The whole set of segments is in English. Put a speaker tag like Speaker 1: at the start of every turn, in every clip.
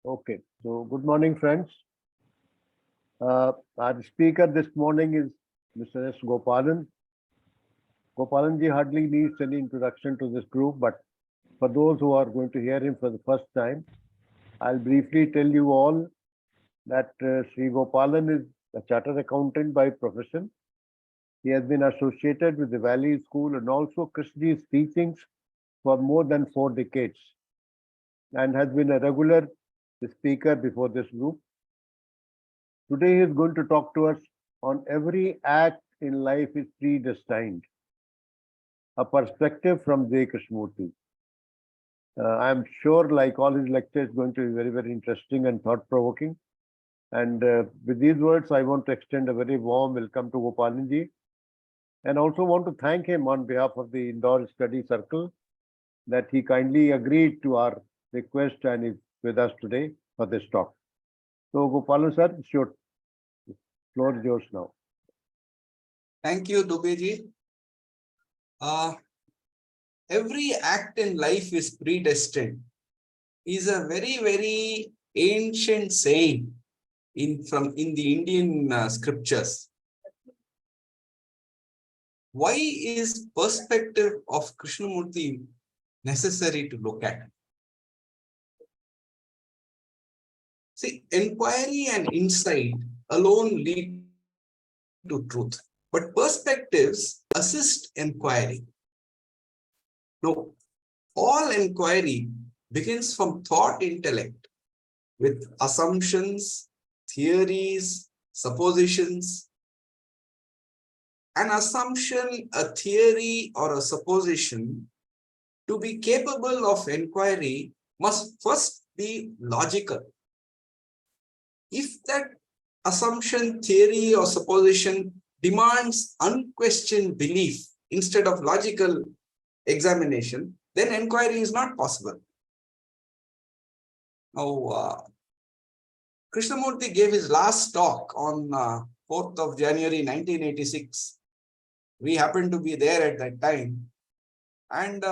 Speaker 1: Okay, so good morning, friends. Our speaker this morning is Mr. S. Gopalan. Gopalan ji hardly needs any introduction to this group, but for those who are going to hear him for the first time, I'll briefly tell you all that Sri Gopalan is a chartered accountant by profession. He has been associated with the Valley School and also Krishnaji's teachings for more than 4 decades and has been a regular speaker before this group. Today he is going to talk to us on every act in life is predestined, a perspective from J. Krishnamurti. I'm sure, like all his lectures, going to be very, very interesting and thought-provoking. And with these words, I want to extend a very warm welcome to Gopalanji, and also want to thank him on behalf of the Indore Study Circle that he kindly agreed to our request and is with us today for this talk. So, Gopalan sir, your floor is yours now.
Speaker 2: Thank you, Dubey ji. Every act in life is predestined is a very, very ancient saying in the Indian scriptures. Why is perspective of Krishnamurti necessary to look at? See, inquiry and insight alone lead to truth, but perspectives assist inquiry. No, all inquiry begins from thought intellect with assumptions, theories, suppositions. An assumption, a theory, or a supposition to be capable of inquiry must first be logical. If that assumption, theory, or supposition demands unquestioned belief instead of logical examination, then inquiry is not possible. Now, Krishnamurti gave his last talk on 4th of January 1986. We happened to be there at that time. And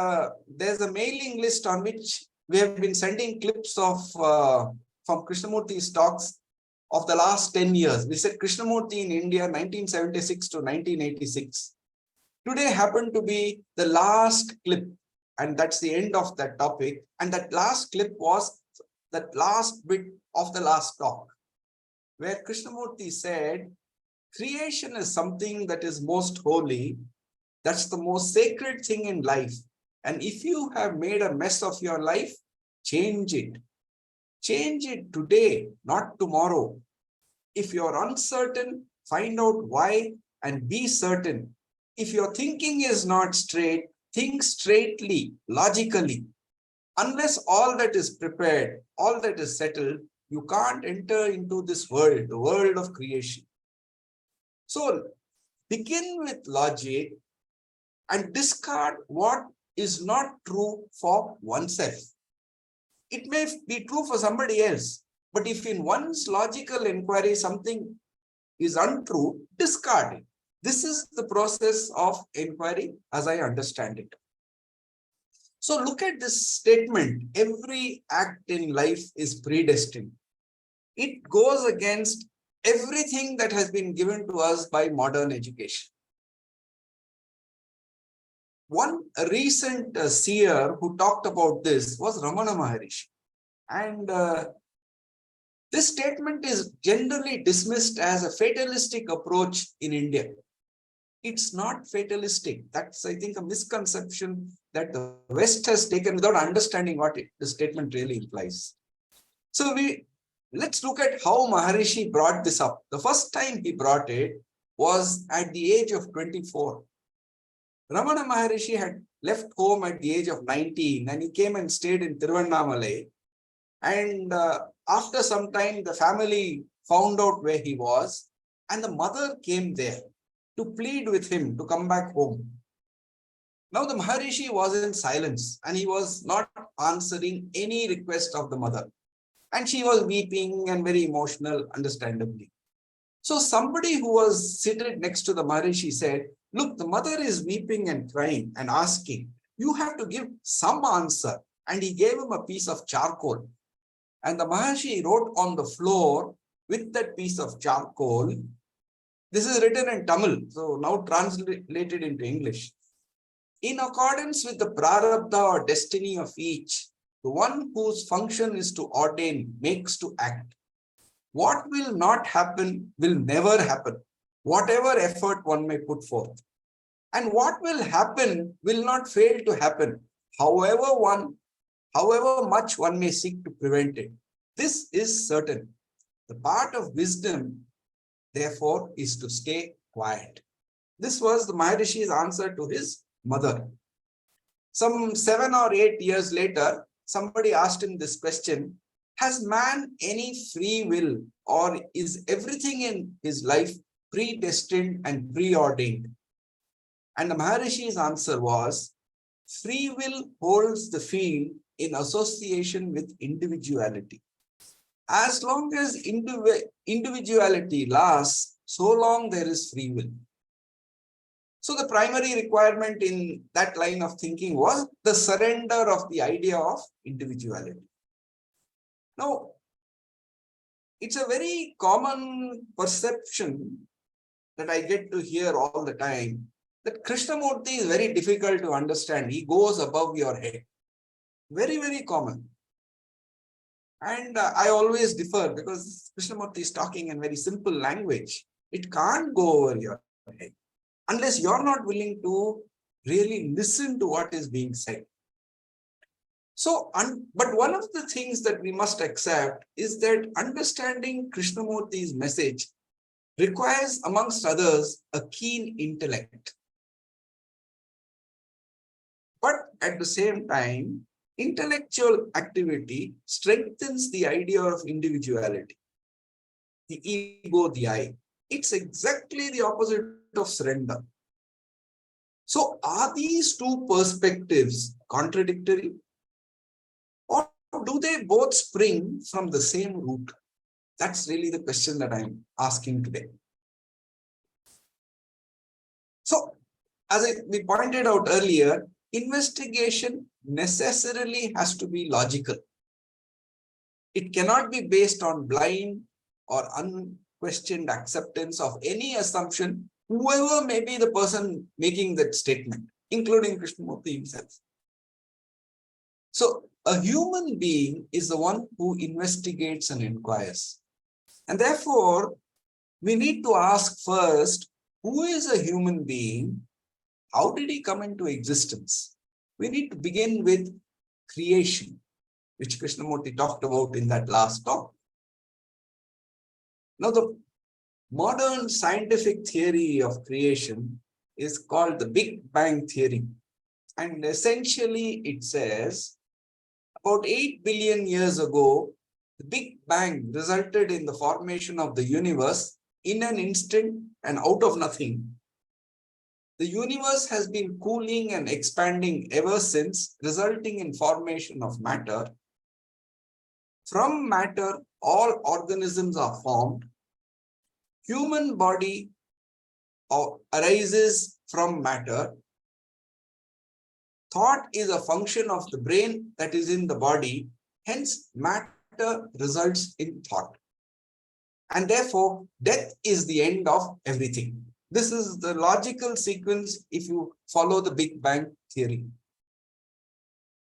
Speaker 2: there's a mailing list on which we have been sending clips of from Krishnamurti's talks of the last 10 years. We said Krishnamurti in India 1976 to 1986. Today happened to be the last clip, and that's the end of that topic. And that last clip was that last bit of the last talk, where Krishnamurti said, creation is something that is most holy. That's the most sacred thing in life. And if you have made a mess of your life, change it. Change it today, not tomorrow. If you're uncertain, find out why and be certain. If your thinking is not straight, think straightly, logically. Unless all that is prepared, all that is settled, you can't enter into this world, the world of creation. So begin with logic and discard what is not true for oneself. It may be true for somebody else, but if in one's logical inquiry something is untrue, discard it. This is the process of inquiry as I understand it. So look at this statement, every act in life is predestined. It goes against everything that has been given to us by modern education. One recent seer who talked about this was Ramana Maharishi. And this statement is generally dismissed as a fatalistic approach in India. It's not fatalistic. That's, I think, a misconception that the West has taken without understanding what the statement really implies. So let's look at how Maharishi brought this up. The first time he brought it was at the age of 24. Ramana Maharishi had left home at the age of 19 and he came and stayed in Tiruvannamalai. And after some time, the family found out where he was and the mother came there to plead with him to come back home. Now the Maharishi was in silence and he was not answering any request of the mother. And she was weeping and very emotional, understandably. So somebody who was seated next to the Maharishi said, look, the mother is weeping and crying and asking, you have to give some answer. And he gave him a piece of charcoal. And the Maharshi wrote on the floor with that piece of charcoal. This is written in Tamil, so now translated into English. In accordance with the prarabdha or destiny of each, the one whose function is to ordain makes to act. What will not happen will never happen, whatever effort one may put forth. And what will happen will not fail to happen, however much one may seek to prevent it. This is certain. The part of wisdom, therefore, is to stay quiet. This was the Maharishi's answer to his mother. Some 7 or 8 years later, somebody asked him this question: has man any free will, or is everything in his life predestined and preordained? And the Maharishi's answer was, free will holds the field in association with individuality. As long as individuality lasts, so long there is free will. So the primary requirement in that line of thinking was the surrender of the idea of individuality. Now, it's a very common perception that I get to hear all the time that Krishnamurti is very difficult to understand. He goes above your head. Very, very common. And I always differ because Krishnamurti is talking in very simple language. It can't go over your head unless you're not willing to really listen to what is being said. So, but one of the things that we must accept is that understanding Krishnamurti's message requires, amongst others, a keen intellect. But at the same time, intellectual activity strengthens the idea of individuality, the ego, the I. It's exactly the opposite of surrender. So are these two perspectives contradictory? Or do they both spring from the same root? That's really the question that I'm asking today. So, as we pointed out earlier, investigation necessarily has to be logical. It cannot be based on blind or unquestioned acceptance of any assumption, whoever may be the person making that statement, including Krishnamurti himself. So, a human being is the one who investigates and inquires. And therefore, we need to ask first, who is a human being? How did he come into existence? We need to begin with creation, which Krishnamurti talked about in that last talk. Now, the modern scientific theory of creation is called the Big Bang theory. And essentially, it says about 8 billion years ago, the Big Bang resulted in the formation of the universe in an instant and out of nothing. The universe has been cooling and expanding ever since, resulting in formation of matter. From matter, all organisms are formed. Human body arises from matter. Thought is a function of the brain that is in the body. Hence, matter results in thought. And therefore, death is the end of everything. This is the logical sequence if you follow the Big Bang theory.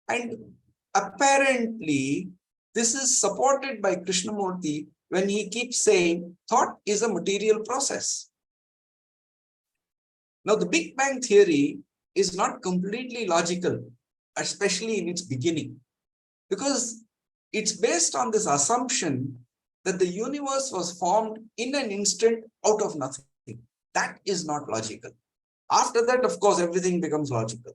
Speaker 2: And apparently, this is supported by Krishnamurti when he keeps saying thought is a material process. Now, the Big Bang theory is not completely logical, especially in its beginning, because it's based on this assumption that the universe was formed in an instant out of nothing. That is not logical. After that, of course, everything becomes logical.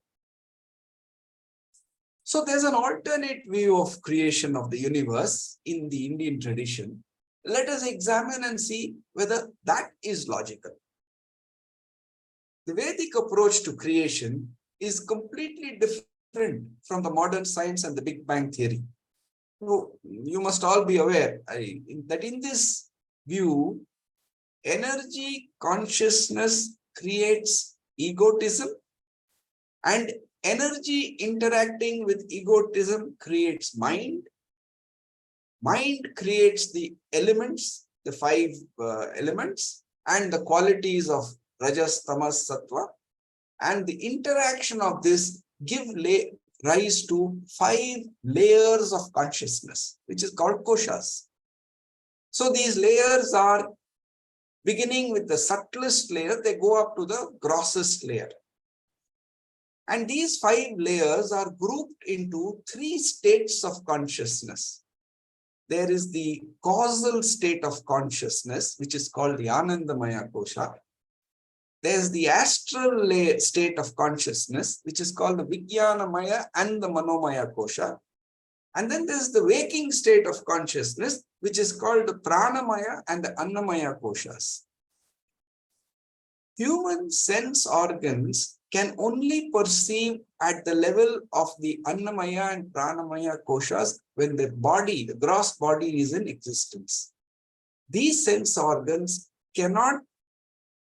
Speaker 2: So there's an alternate view of creation of the universe in the Indian tradition. Let us examine and see whether that is logical. The Vedic approach to creation is completely different from the modern science and the Big Bang theory. So you must all be aware that in this view, energy consciousness creates egotism, and energy interacting with egotism creates mind. mind creates the elements, the five elements, and the qualities of Rajas, Tamas, Sattva, and the interaction of this give rise to 5 layers of consciousness, which is called koshas. So these layers are beginning with the subtlest layer, they go up to the grossest layer. And these 5 layers are grouped into 3 states of consciousness. There is the causal state of consciousness, which is called the Anandamaya Kosha. There's the astral state of consciousness, which is called the Vijnanamaya and the Manomaya Kosha. And then there's the waking state of consciousness, which is called the Pranamaya and the Annamaya Koshas. Human sense organs can only perceive at the level of the Annamaya and Pranamaya Koshas when the body, the gross body, is in existence. These sense organs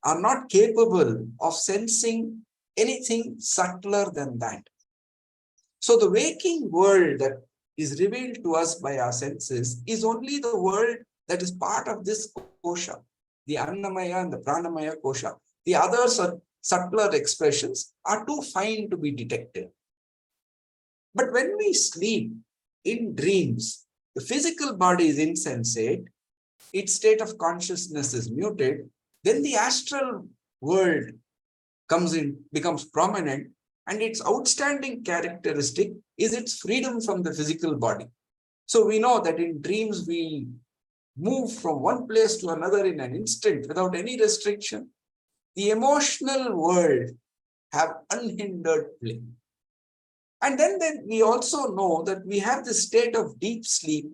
Speaker 2: are not capable of sensing anything subtler than that. So the waking world that is revealed to us by our senses is only the world that is part of this kosha, the Annamaya and the Pranamaya Kosha. The others are subtler expressions are too fine to be detected. But when we sleep in dreams, the physical body is insensate, its state of consciousness is muted, then the astral world comes in, becomes prominent, and its outstanding characteristic is its freedom from the physical body. So we know that in dreams we move from one place to another in an instant without any restriction. The emotional world have unhindered play. And then we also know that we have this state of deep sleep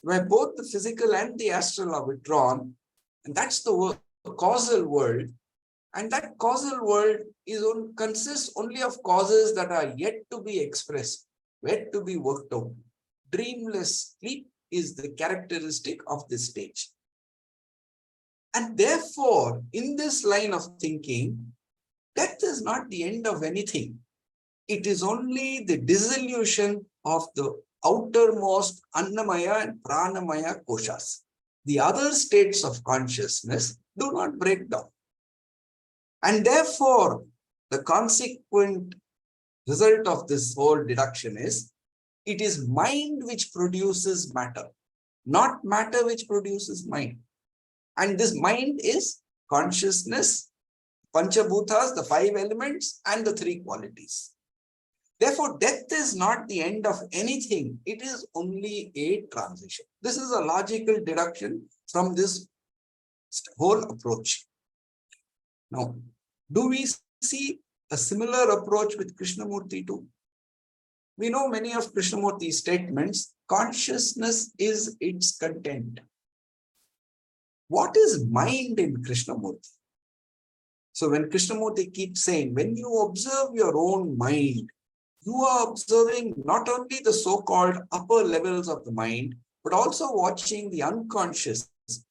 Speaker 2: where both the physical and the astral are withdrawn, and that's the causal world. And that causal world consists only of causes that are yet to be expressed, yet to be worked out. Dreamless sleep is the characteristic of this stage. And therefore, in this line of thinking, death is not the end of anything. It is only the dissolution of the outermost Annamaya and Pranamaya koshas. The other states of consciousness do not break down. And therefore, the consequent result of this whole deduction is, it is mind which produces matter, not matter which produces mind. And this mind is consciousness, Panchabhutas, the 5 elements, and the 3 qualities. Therefore, death is not the end of anything. It is only a transition. This is a logical deduction from this whole approach. Now, do we see a similar approach with Krishnamurti too? We know many of Krishnamurti's statements. Consciousness is its content. What is mind in Krishnamurti? So when Krishnamurti keeps saying, when you observe your own mind, you are observing not only the so-called upper levels of the mind, but also watching the unconscious.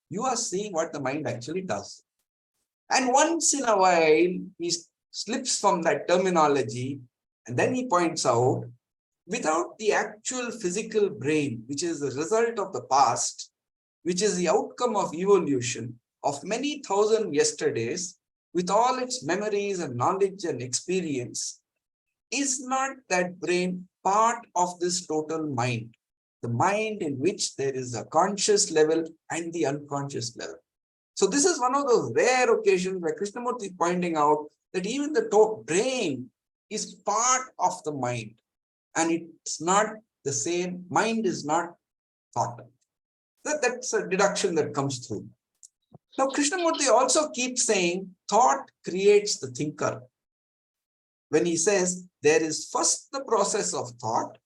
Speaker 2: You are seeing what the mind actually does. And once in a while, he slips from that terminology, and then he points out, without the actual physical brain, which is the result of the past, which is the outcome of evolution of many thousand yesterdays, with all its memories and knowledge and experience, is not that brain part of this total mind? The mind in which there is a conscious level and the unconscious level. So this is one of those rare occasions where Krishnamurti is pointing out that even the brain is part of the mind, and it's not the same. Mind is not thought. That's a deduction that comes through. Now, Krishnamurti also keeps saying thought creates the thinker. When he says there is first the process of thought,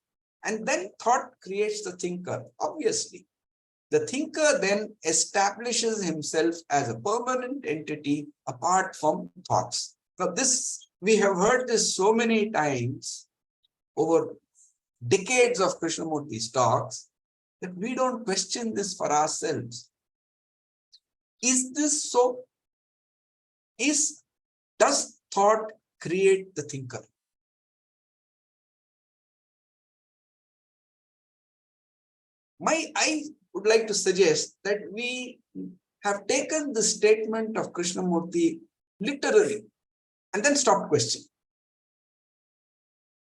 Speaker 2: and then thought creates the thinker. Obviously, the thinker then establishes himself as a permanent entity apart from thoughts. Now, we have heard this so many times over decades of Krishnamurti's talks that we don't question this for ourselves. Is this so? Does thought create the thinker? I would like to suggest that we have taken the statement of Krishnamurti literally and then stopped questioning.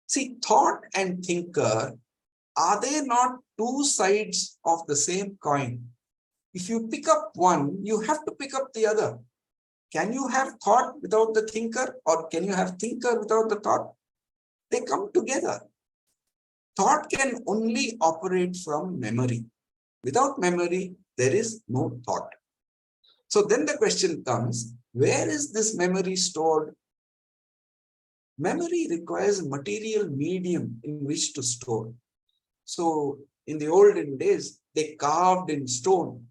Speaker 2: See, thought and thinker, are they not two sides of the same coin? If you pick up one, you have to pick up the other. Can you have thought without the thinker, or can you have thinker without the thought? They come together. Thought can only operate from memory. Without memory, there is no thought. So then the question comes, where is this memory stored? Memory requires a material medium in which to store. So in the olden days, they carved in stone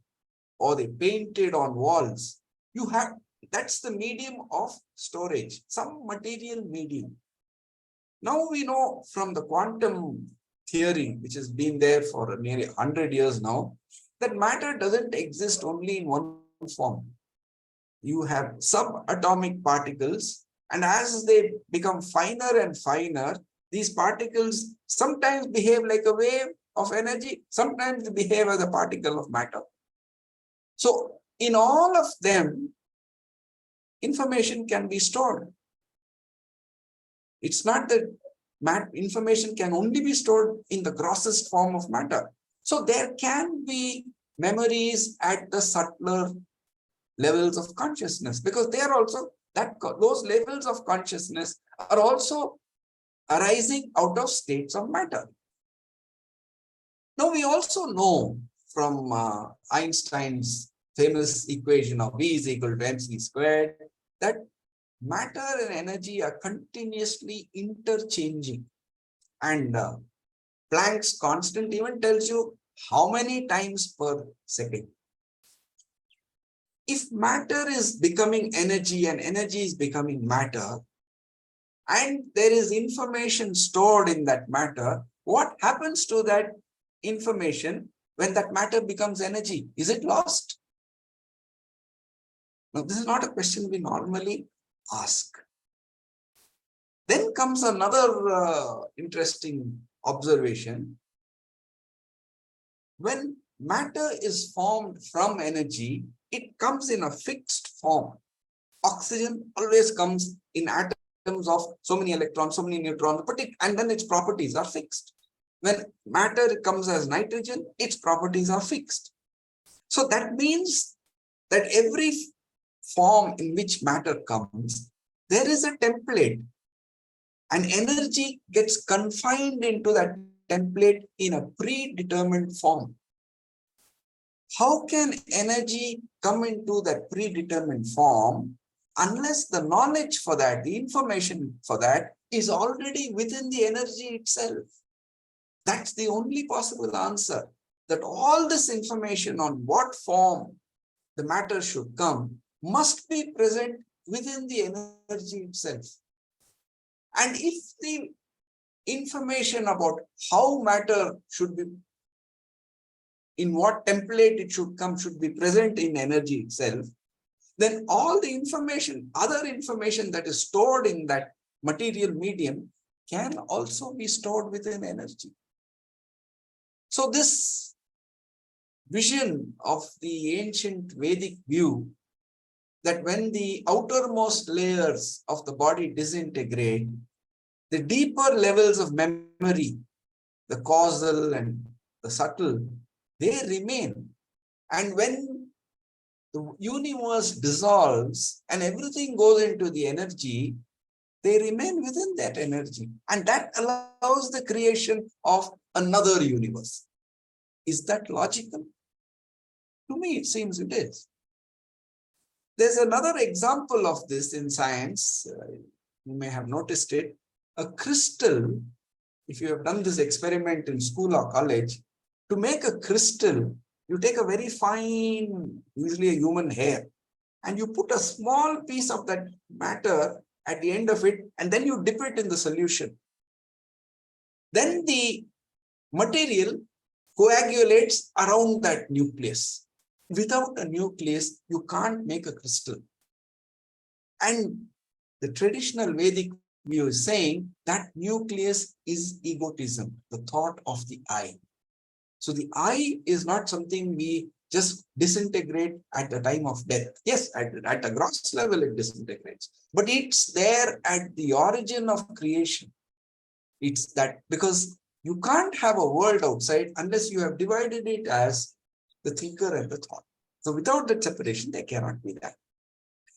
Speaker 2: or they painted on walls. That's the medium of storage, some material medium. Now we know from the quantum theory, which has been there for nearly 100 years now, that matter doesn't exist only in one form. You have subatomic particles, and as they become finer and finer, these particles sometimes behave like a wave of energy, sometimes they behave as a particle of matter. So in all of them, information can be stored. It's not that information can only be stored in the grossest form of matter. So there can be memories at the subtler levels of consciousness, because they are also those levels of consciousness are also arising out of states of matter. Now we also know from Einstein's famous equation of V is equal to mc squared that matter and energy are continuously interchanging, and Planck's constant even tells you how many times per second. If matter is becoming energy and energy is becoming matter, and there is information stored in that matter, what happens to that information when that matter becomes energy? Is it lost? Now, this is not a question we normally ask. Then comes another interesting observation. When matter is formed from energy, it comes in a fixed form. Oxygen always comes in atoms of so many electrons, so many neutrons, and then its properties are fixed. When matter comes as nitrogen, its properties are fixed. So that means that every form in which matter comes, there is a template, and energy gets confined into that template in a predetermined form. How can energy come into that predetermined form unless the knowledge for that, the information for that is already within the energy itself? That's the only possible answer, that all this information on what form the matter should come must be present within the energy itself. And if the information about how matter should be, in what template it should come, should be present in energy itself, then all the information, other information that is stored in that material medium can also be stored within energy. So this vision of the ancient Vedic view that when the outermost layers of the body disintegrate, the deeper levels of memory, the causal and the subtle, they remain. And when the universe dissolves and everything goes into the energy, they remain within that energy. And that allows the creation of another universe. Is that logical? To me, it seems it is. There's another example of this in science. You may have noticed it. A crystal, if you have done this experiment in school or college, to make a crystal, you take a very fine, usually a human hair, and you put a small piece of that matter at the end of it, and then you dip it in the solution. Then the material coagulates around that nucleus. Without a nucleus, you can't make a crystal. And the traditional Vedic view is saying that nucleus is egotism, the thought of the I. So the I is not something we just disintegrate at the time of death. Yes, at a gross level it disintegrates, but it's there at the origin of creation. It's that because you can't have a world outside unless you have divided it as the thinker and the thought. So without that separation, there cannot be that.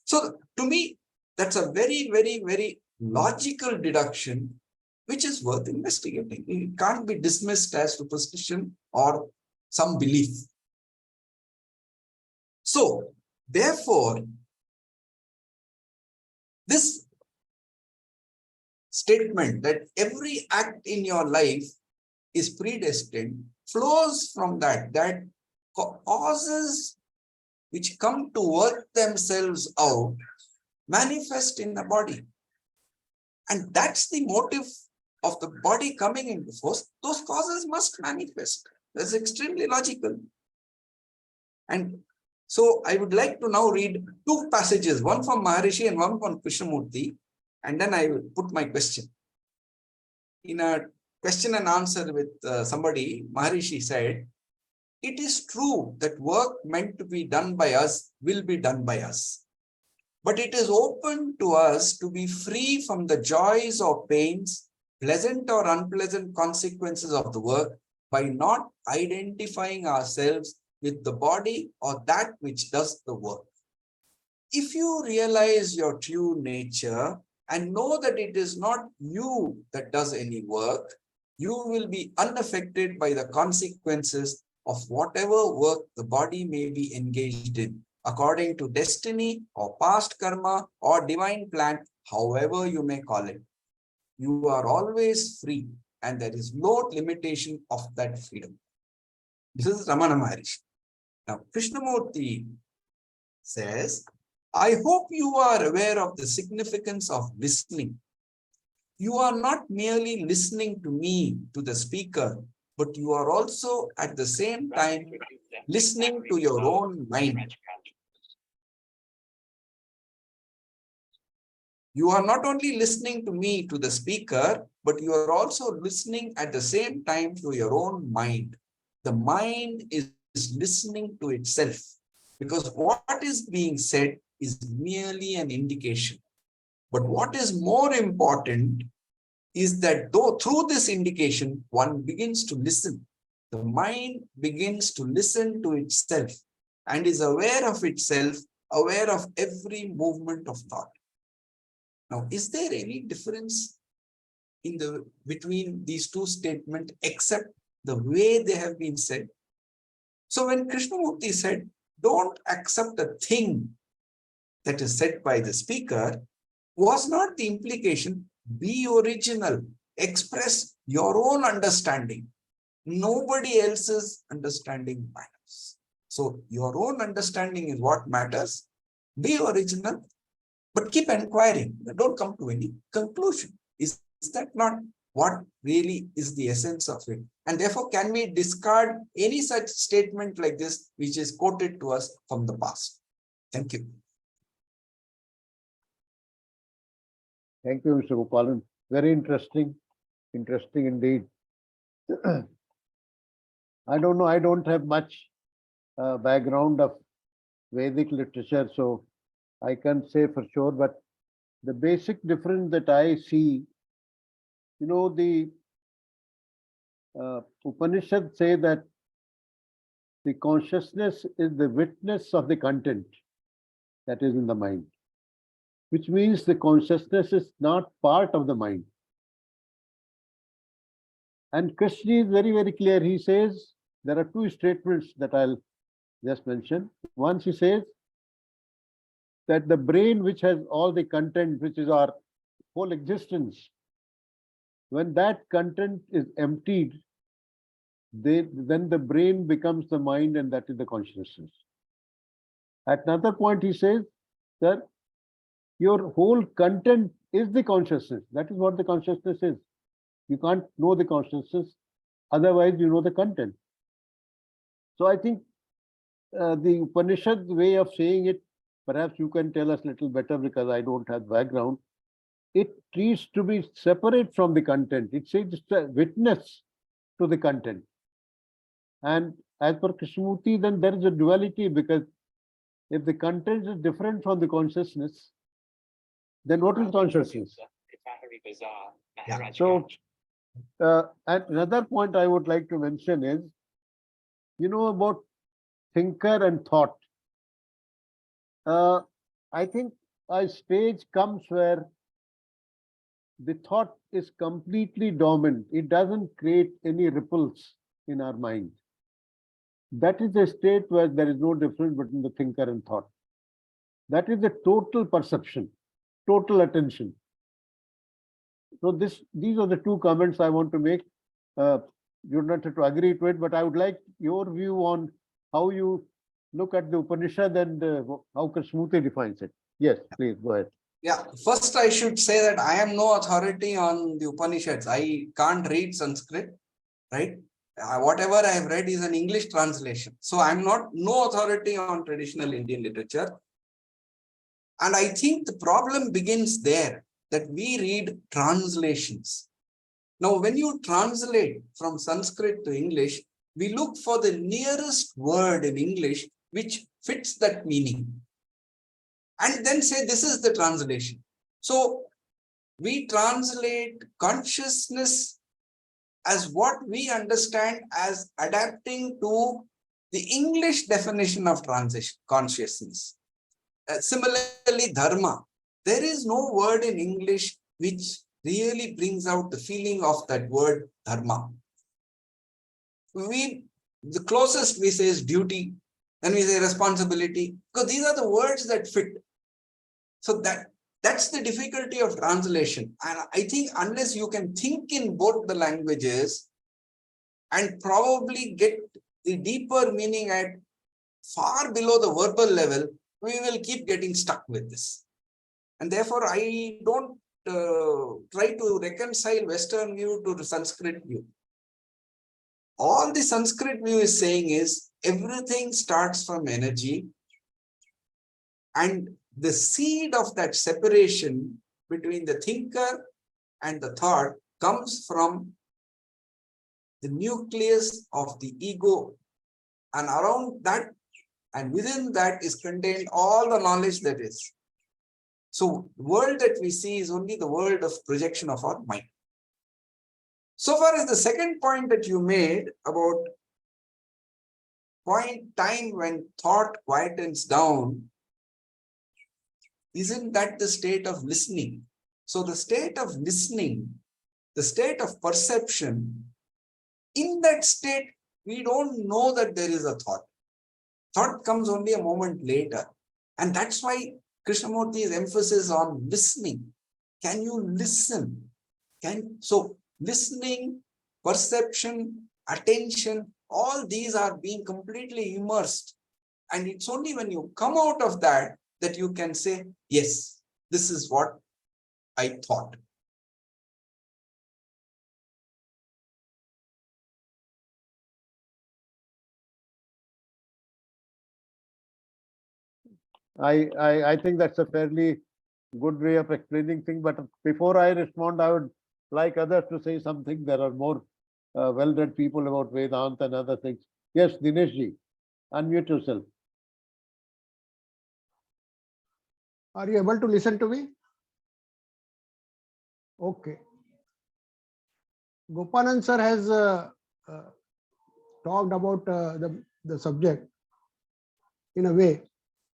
Speaker 2: So to me, that's a very, very, very logical deduction, which is worth investigating. It can't be dismissed as superstition or some belief. So therefore, this statement that every act in your life is predestined flows from that causes which come to work themselves out manifest in the body. And that's the motive of the body coming into force. Those causes must manifest. That's extremely logical. And so I would like to now read two passages, one from Maharishi and one from Krishnamurti, and then I will put my question. In a question and answer with somebody, Maharishi said, "It is true that work meant to be done by us will be done by us. But it is open to us to be free from the joys or pains, pleasant or unpleasant consequences of the work by not identifying ourselves with the body or that which does the work. If you realize your true nature and know that it is not you that does any work, you will be unaffected by the consequences of whatever work the body may be engaged in, according to destiny or past karma or divine plan, however you may call it. You are always free, and there is no limitation of that freedom." This is Ramana Maharishi. Now, Krishnamurti says, "I hope you are aware of the significance of listening. You are not merely listening to me, to the speaker, but you are also at the same time listening to your own mind. You are not only listening to me, to the speaker, but you are also listening at the same time to your own mind. The mind is listening to itself, because what is being said is merely an indication. But what is more important is that though through this indication, one begins to listen. The mind begins to listen to itself and is aware of itself, aware of every movement of thought." Now, is there any difference between these two statements except the way they have been said? So when Krishnamurti said, "Don't accept a thing that is said by the speaker," was not the implication, be original, express your own understanding. Nobody else's understanding matters. So your own understanding is what matters. Be original, but keep inquiring. Don't come to any conclusion. Is that not what really is the essence of it? And therefore, can we discard any such statement like this, which is quoted to us from the past? Thank you.
Speaker 1: Thank you, Mr. Gopalan. Very interesting indeed. I don't know, I don't have much background of Vedic literature, so I can't say for sure, but the basic difference that I see, the Upanishads say that the consciousness is the witness of the content that is in the mind, which means the consciousness is not part of the mind. And Krishna is very, very clear. He says, there are two statements that I'll just mention. Once he says that the brain, which has all the content, which is our whole existence, when that content is emptied, then the brain becomes the mind, and that is the consciousness. At another point, he says that your whole content is the consciousness. That is what the consciousness is. You can't know the consciousness, otherwise you know the content. So I think the Upanishad way of saying it, perhaps you can tell us a little better because I don't have background. It needs to be separate from the content. It says it's a witness to the content. And as per Krishnamurti, then there is a duality, because if the content is different from the consciousness, then what is consciousness? So, and another point I would like to mention is, about thinker and thought. I think a stage comes where the thought is completely dormant. It doesn't create any ripples in our mind. That is a state where there is no difference between the thinker and thought. That is the total perception, total attention. So these are the two comments I want to make. You don't have to agree to it, but I would like your view on how you look at the Upanishad and how Krishnamurti defines it. Yes, please go ahead.
Speaker 2: Yeah, first I should say that I am no authority on the Upanishads. I can't read Sanskrit, right? Whatever I have read is an English translation. So I'm no authority on traditional Indian literature. And I think the problem begins there, that we read translations. Now, when you translate from Sanskrit to English, we look for the nearest word in English which fits that meaning, and then say this is the translation. So we translate consciousness as what we understand as adapting to the English definition of consciousness. Similarly, dharma. There is no word in English which really brings out the feeling of that word dharma. The closest we say is duty, then we say responsibility, because these are the words that fit. So that's the difficulty of translation. And I think unless you can think in both the languages and probably get the deeper meaning at far below the verbal level, we will keep getting stuck with this. And therefore, I don't try to reconcile Western view to the Sanskrit view. All the Sanskrit view is saying is everything starts from energy, and the seed of that separation between the thinker and the thought comes from the nucleus of the ego, and around that and within that is contained all the knowledge that is. So the world that we see is only the world of projection of our mind. So far as the second point that you made about time when thought quietens down, isn't that the state of listening? So the state of listening, the state of perception, in that state, we don't know that there is a thought. Thought comes only a moment later. And that's why Krishnamurti's emphasis on listening. Can you listen? So listening, perception, attention, all these are being completely immersed. And it's only when you come out of that that you can say, yes, this is what I thought.
Speaker 1: I think that's a fairly good way of explaining things. But before I respond, I would like others to say something. There are more well-read people about Vedanta and other things. Yes, Dinesh Ji, unmute yourself.
Speaker 3: Are you able to listen to me? Okay. Gopalan sir has talked about the subject in a way.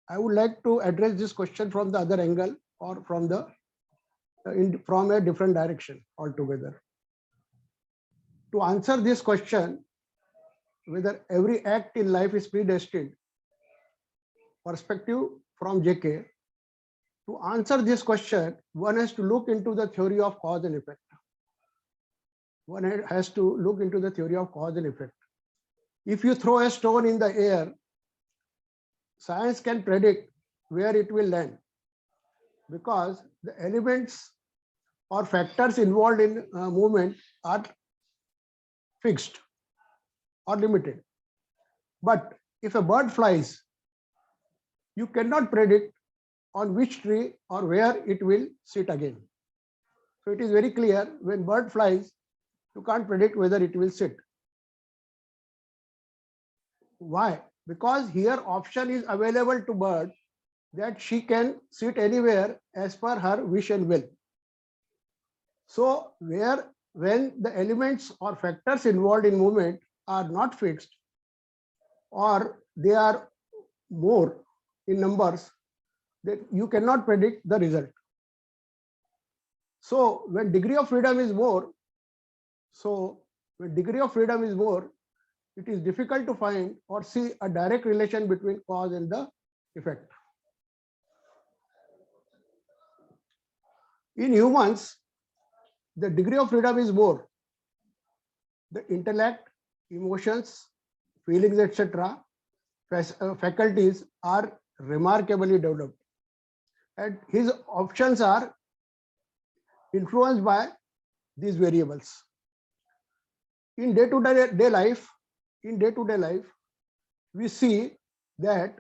Speaker 3: I would like to address this question from the other angle, or from a different direction altogether. To answer this question, whether every act in life is predestined, perspective from JK, to answer this question, one has to look into the theory of cause and effect. One has to look into the theory of cause and effect. If you throw a stone in the air, science can predict where it will land, because the elements or factors involved in movement are fixed or limited. But if a bird flies, you cannot predict on which tree or where it will sit again. So it is very clear, when bird flies, you can't predict whether it will sit. Why? Because here option is available to bird that she can sit anywhere as per her wish and will. So when the elements or factors involved in movement are not fixed, or they are more in numbers, that you cannot predict the result. So when degree of freedom is more, it is difficult to find or see a direct relation between cause and the effect. In humans, the degree of freedom is more. The intellect, emotions, feelings, etc., faculties are remarkably developed, and his options are influenced by these variables. In day-to-day life, we see that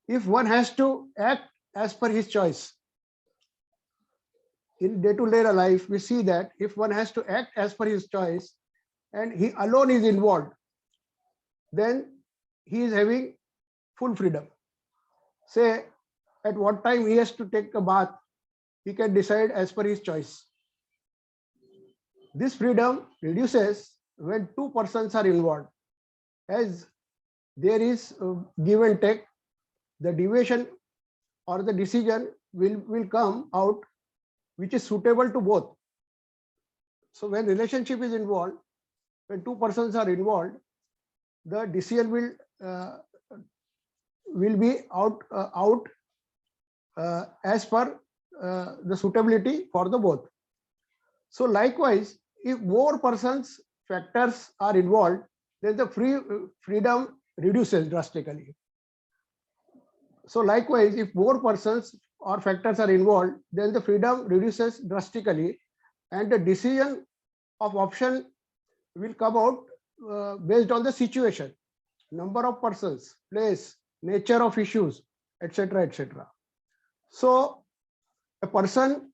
Speaker 3: if one has to act as per his choice, in day-to-day life, we see that if one has to act as per his choice and he alone is involved, then he is having full freedom. Say, at what time he has to take a bath, he can decide as per his choice. This freedom reduces when two persons are involved. As there is give and take, the deviation or the decision will come out which is suitable to both. So when relationship is involved, when two persons are involved, the decision will be out as per the suitability for the both. So likewise, if more persons factors are involved, then the freedom reduces drastically. So likewise, if more persons or factors are involved, then the freedom reduces drastically, and the decision of option will come out based on the situation, number of persons, place, nature of issues, etc., etc. So a person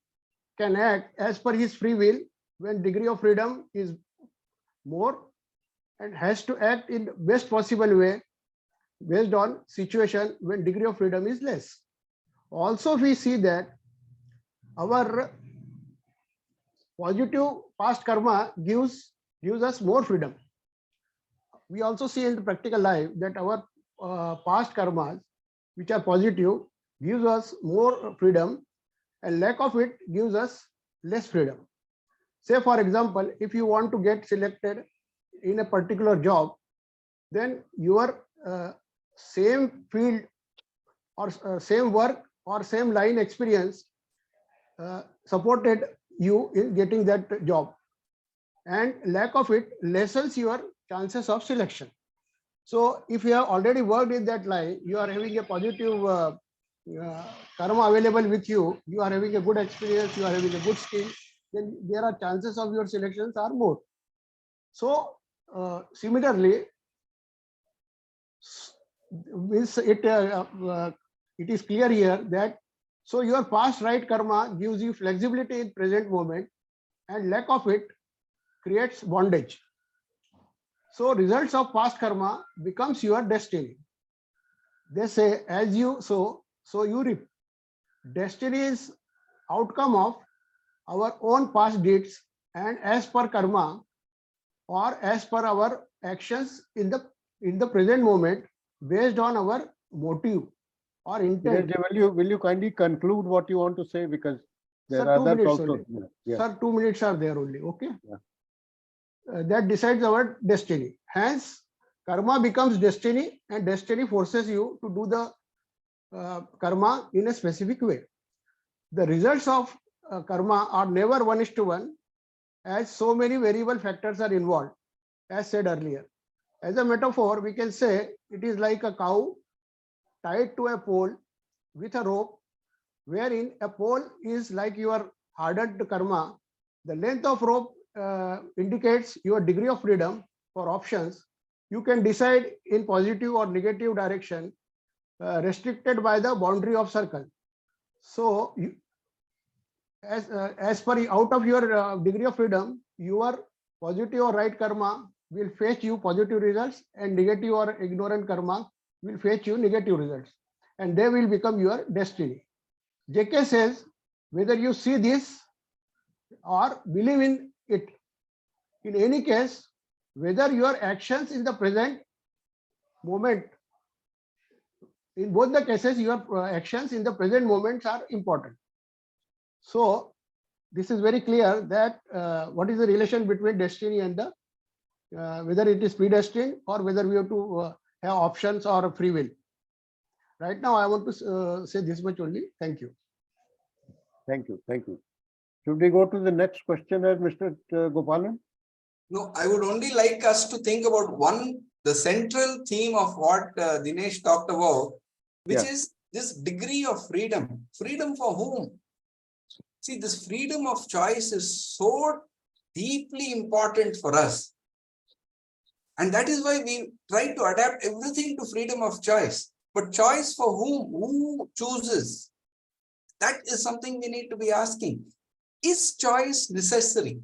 Speaker 3: can act as per his free will when degree of freedom is more, and has to act in the best possible way based on situation when degree of freedom is less. Also, we see that our positive past karma gives us more freedom. We also see in the practical life that our past karmas, which are positive, gives us more freedom, and lack of it gives us less freedom. Say, for example, if you want to get selected in a particular job, then your same field or same work or same line experience supported you in getting that job, and lack of it lessens your chances of selection. So if you have already worked in that line, you are having a positive karma available with you, you are having a good experience, you are having a good skill, then there are chances of your selections are more. So similarly, it is clear here that so your past right karma gives you flexibility in present moment, and lack of it creates bondage. So results of past karma becomes your destiny. They say, as you sow, so you reap. Destiny is outcome of our own past deeds, and as per karma, or as per our actions in the present moment, based on our motive or intent.
Speaker 1: Will you kindly conclude what you want to say, because there
Speaker 3: Sir,
Speaker 1: are
Speaker 3: 2
Speaker 1: others
Speaker 3: minutes
Speaker 1: also.
Speaker 3: only.
Speaker 1: Yeah.
Speaker 3: Sir, 2 minutes are there only. Okay.
Speaker 1: Yeah.
Speaker 3: That decides our destiny. Hence, karma becomes destiny, and destiny forces you to do the karma in a specific way. The results of karma are never 1:1, as so many variable factors are involved, as said earlier. As a metaphor, we can say it is like a cow tied to a pole with a rope, wherein a pole is like your hardened karma. The length of rope indicates your degree of freedom for options. You can decide in positive or negative direction, restricted by the boundary of circle. So as per out of your degree of freedom, your positive or right karma will fetch you positive results, and negative or ignorant karma will fetch you negative results, and they will become your destiny. JK says, whether you see this or believe in it, in any case, whether your actions in the present moment, in both the cases, your actions in the present moments are important. So this is very clear that what is the relation between destiny and the whether it is predestined or whether we have to have options or free will. Right now, I want to say this much only. Thank you.
Speaker 1: Thank you. Thank you. Should we go to the next questioner, Mr. Gopalan?
Speaker 2: No, I would only like us to think about the central theme of what Dinesh talked about, which is this degree of freedom. Freedom for whom? See, this freedom of choice is so deeply important for us. And that is why we try to adapt everything to freedom of choice. But choice for whom? Who chooses? That is something we need to be asking. Is choice necessary?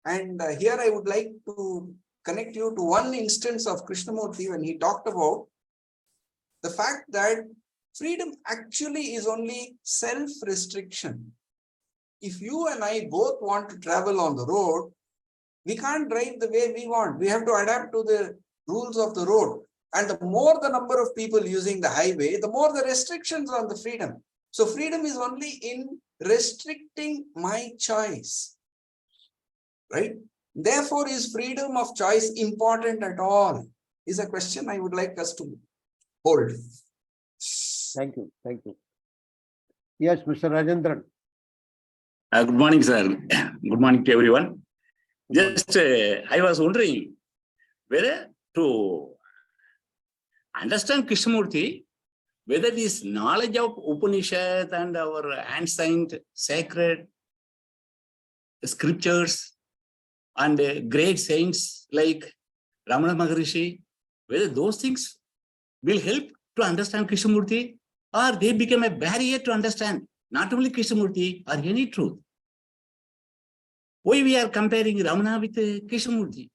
Speaker 2: And here I would like to connect you to one instance of Krishnamurti when he talked about the fact that freedom actually is only self-restriction. If you and I both want to travel on the road, we can't drive the way we want. We have to adapt to the rules of the road. And the more the number of people using the highway, the more the restrictions on the freedom. So freedom is only in restricting my choice, right? Therefore, is freedom of choice important at all? Is a question I would like us to hold.
Speaker 1: Thank you. Thank you. Yes, Mr. Rajendran.
Speaker 4: Good morning, sir. Good morning to everyone. Just, I was wondering whether to understand Krishnamurti, whether this knowledge of Upanishad and our ancient sacred scriptures and great saints like Ramana Maharishi, whether those things will help to understand Krishnamurti, or they become a barrier to understand not only Krishnamurti or any truth. Why we are comparing Ramana with Krishnamurti?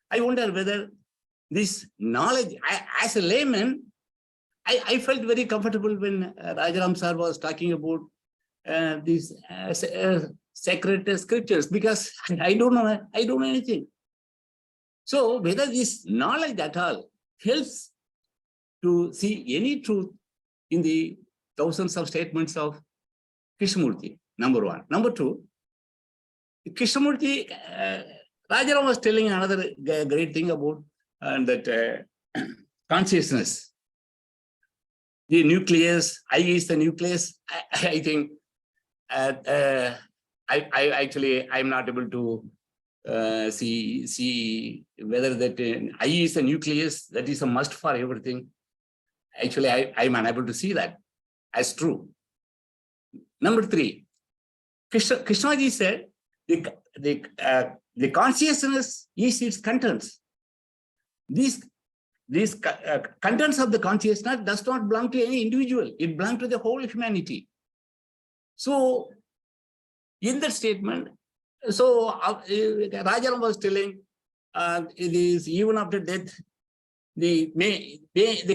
Speaker 4: I wonder whether this knowledge, as a layman, I felt very comfortable when Rajaram sir was talking about these sacred scriptures, because I don't know anything. So whether this knowledge at all helps to see any truth in the thousands of statements of Krishnamurti, number one. Number two, Krishnamurti, Rajaram was telling another great thing about that consciousness. The nucleus, I is the nucleus. I think I'm not able to see whether that I is the nucleus, that is a must for everything. Actually, I'm unable to see that as true. Number three, Krishnaji said the consciousness is its contents. These contents of the consciousness does not belong to any individual. It belongs to the whole humanity. So, in that statement, so Rajaram was telling it is even after death, the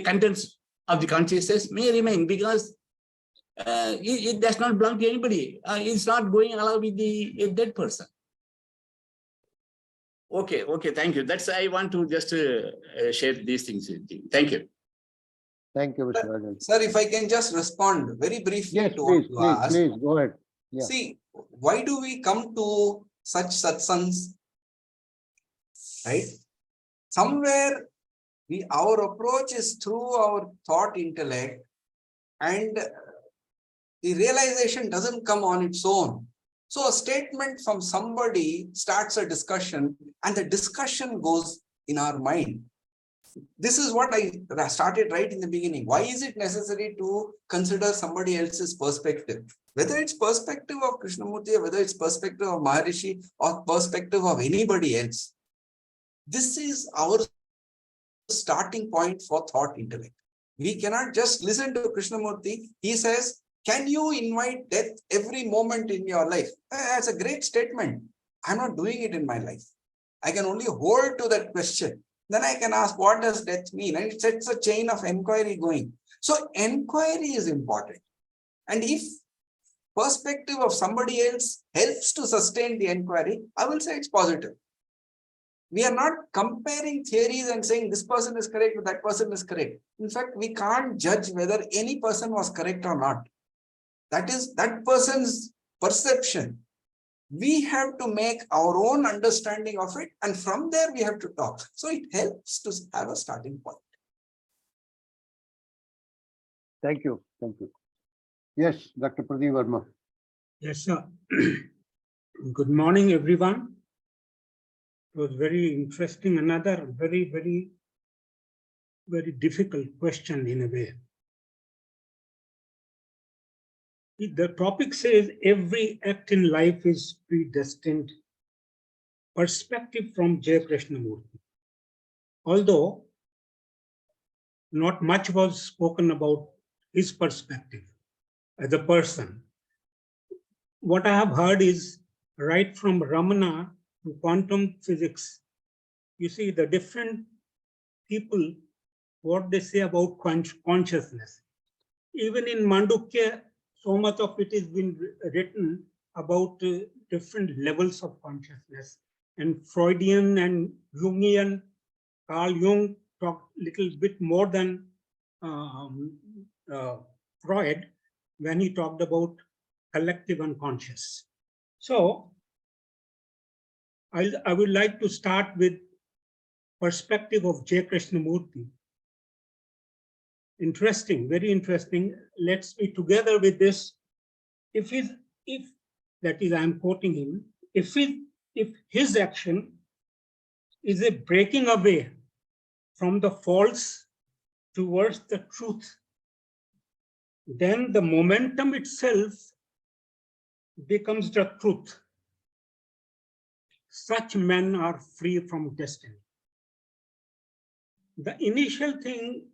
Speaker 4: contents of the consciousness may remain, because it does not belong to anybody. It's not going along with a dead person. Okay, thank you. That's I want to just share these things with you. Thank you.
Speaker 1: Thank you, Mr. Rajan.
Speaker 2: Sir, if I can just respond very briefly
Speaker 1: Yes,
Speaker 2: to what you asked.
Speaker 1: please, go ahead. Yeah.
Speaker 2: See, why do we come to such satsangs? Right? Somewhere our approach is through our thought intellect, and the realization doesn't come on its own. So a statement from somebody starts a discussion, and the discussion goes in our mind. This is what I started right in the beginning. Why is it necessary to consider somebody else's perspective? Whether it's perspective of Krishnamurti, or whether it's perspective of Maharishi, or perspective of anybody else. This is our starting point for thought intellect. We cannot just listen to Krishnamurti. He says, can you invite death every moment in your life? That's a great statement. I'm not doing it in my life. I can only hold to that question. Then I can ask, what does death mean? And it sets a chain of inquiry going. So inquiry is important. And if perspective of somebody else helps to sustain the inquiry, I will say it's positive. We are not comparing theories and saying this person is correct or that person is correct. In fact, we can't judge whether any person was correct or not. That is that person's perception. We have to make our own understanding of it, and from there we have to talk. So it helps to have a starting point.
Speaker 1: Thank you. Thank you. Yes, Dr. Pradeep Verma.
Speaker 5: Yes, sir. Good morning, everyone. It was very interesting. Another very, very, very difficult question in a way. The topic says every act in life is predestined. Perspective from J. Krishnamurti. Although not much was spoken about his perspective as a person, what I have heard is right from Ramana to quantum physics. You see the different people, what they say about consciousness. Even in Mandukya, so much of it has been written about different levels of consciousness. And Freudian and Jungian, Carl Jung talked a little bit more than Freud when he talked about collective unconscious. So I would like to start with perspective of J. Krishnamurti. Interesting, very interesting. Let's be together with this. If that is, I'm quoting him, if his action is a breaking away from the false towards the truth, then the momentum itself becomes the truth. Such men are free from destiny. The initial thing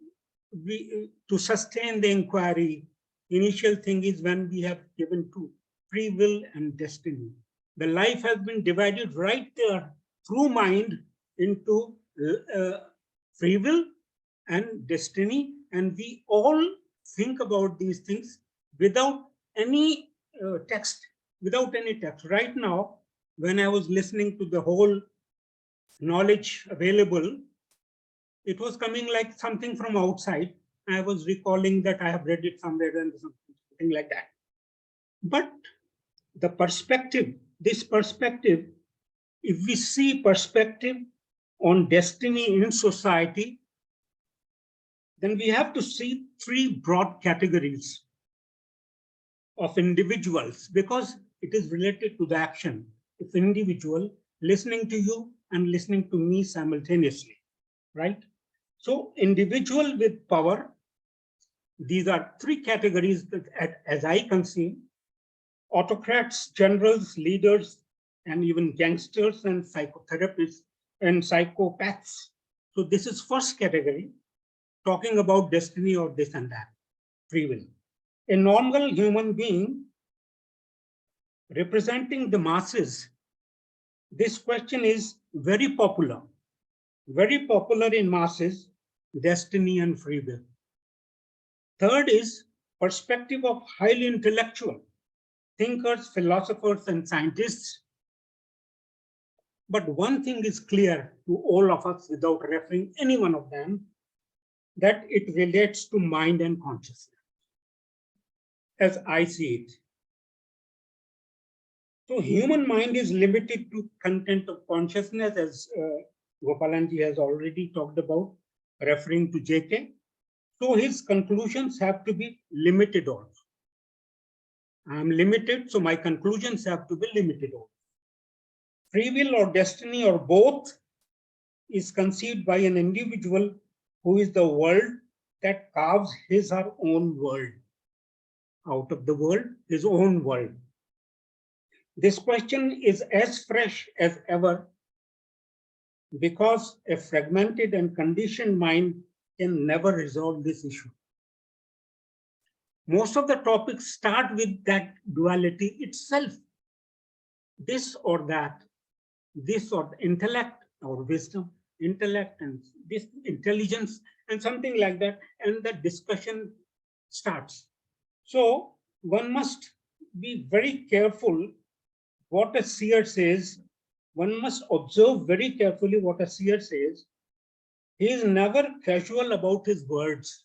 Speaker 5: to sustain the inquiry, initial thing is when we have given to free will and destiny. The life has been divided right there through mind into free will and destiny, and we all think about these things without any text, Right now, when I was listening to the whole knowledge available, it was coming like something from outside. I was recalling that I have read it somewhere and something like that. But the perspective, this perspective, if we see perspective on destiny in society, then we have to see three broad categories of individuals, because it is related to the action. If individual listening to you and listening to me simultaneously, right? So individual with power, these are three categories that, as I can see: autocrats, generals, leaders, and even gangsters and psychotherapists and psychopaths. So this is first category, talking about destiny or this and that, free will. A normal human being representing the masses, this question is very popular in masses, destiny and free will. Third is perspective of highly intellectual thinkers, philosophers, and scientists. But one thing is clear to all of us without referring any one of them, that it relates to mind and consciousness, as I see it. So human mind is limited to content of consciousness, as Gopalan ji has already talked about, referring to JK. So his conclusions have to be limited also. I am limited, so my conclusions have to be limited also. Free will or destiny or both is conceived by an individual who is the world that carves his or her own world. Out of the world, his own world. This question is as fresh as ever, because a fragmented and conditioned mind can never resolve this issue. Most of the topics start with that duality itself, this or that. this or intellect or wisdom, intellect and this intelligence and something like that, and the discussion starts. So one must be very careful what a seer says. One must observe very carefully what a seer says. He is never casual about his words.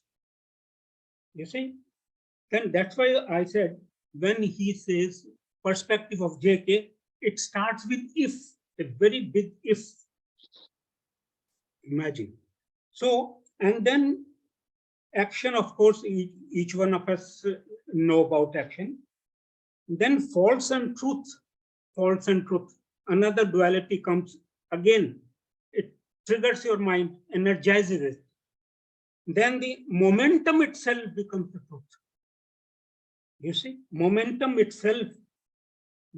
Speaker 5: You see? Then that's why I said, when he says perspective of JK, it starts with if, a very big if. Imagine. So, and then action, of course, each one of us know about action. Then false and truth, false and truth. Another duality comes again. It triggers your mind, energizes it. Then the momentum itself becomes the truth. You see, momentum itself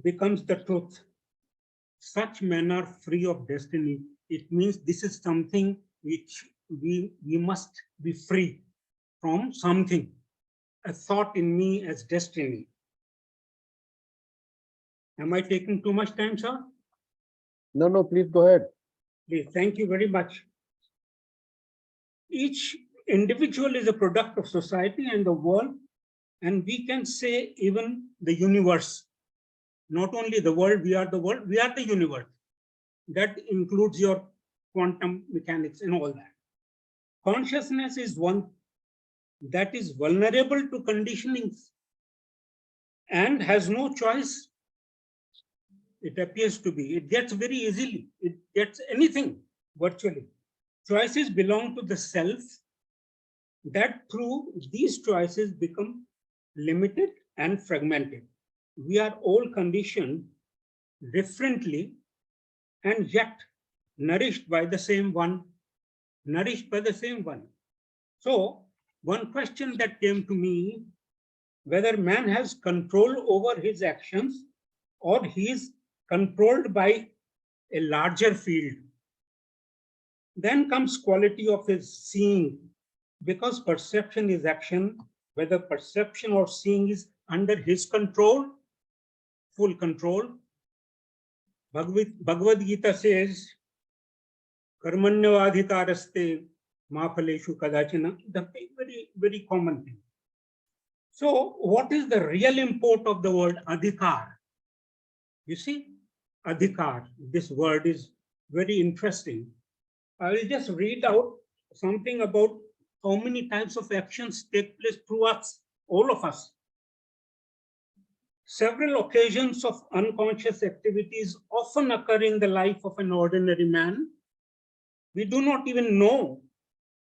Speaker 5: becomes the truth. Such men are free of destiny. It means this is something which we must be free from something, a thought in me as destiny. Am I taking too much time, sir?
Speaker 1: No, no, please go ahead.
Speaker 5: Please, thank you very much. Each individual is a product of society and the world, and we can say even the universe. Not only the world, we are the universe. That includes your quantum mechanics and all that. Consciousness is one that is vulnerable to conditionings and has no choice. It appears to be. It gets very easily. It gets anything virtually. Choices belong to the self, that through these choices become limited and fragmented. We are all conditioned differently and yet nourished by the same one, So one question that came to me, whether man has control over his actions or he is controlled by a larger field. Then comes quality of his seeing, because perception is action, whether perception or seeing is under his control, full control. Bhagavad Gita says, Karmanyavadhikaraste ma phaleshu kadachana, the very, very common thing. So what is the real import of the word adhikar? You see, adhikar, this word is very interesting. I will just read out something about how many types of actions take place through us, all of us. Several occasions of unconscious activities often occur in the life of an ordinary man. We do not even know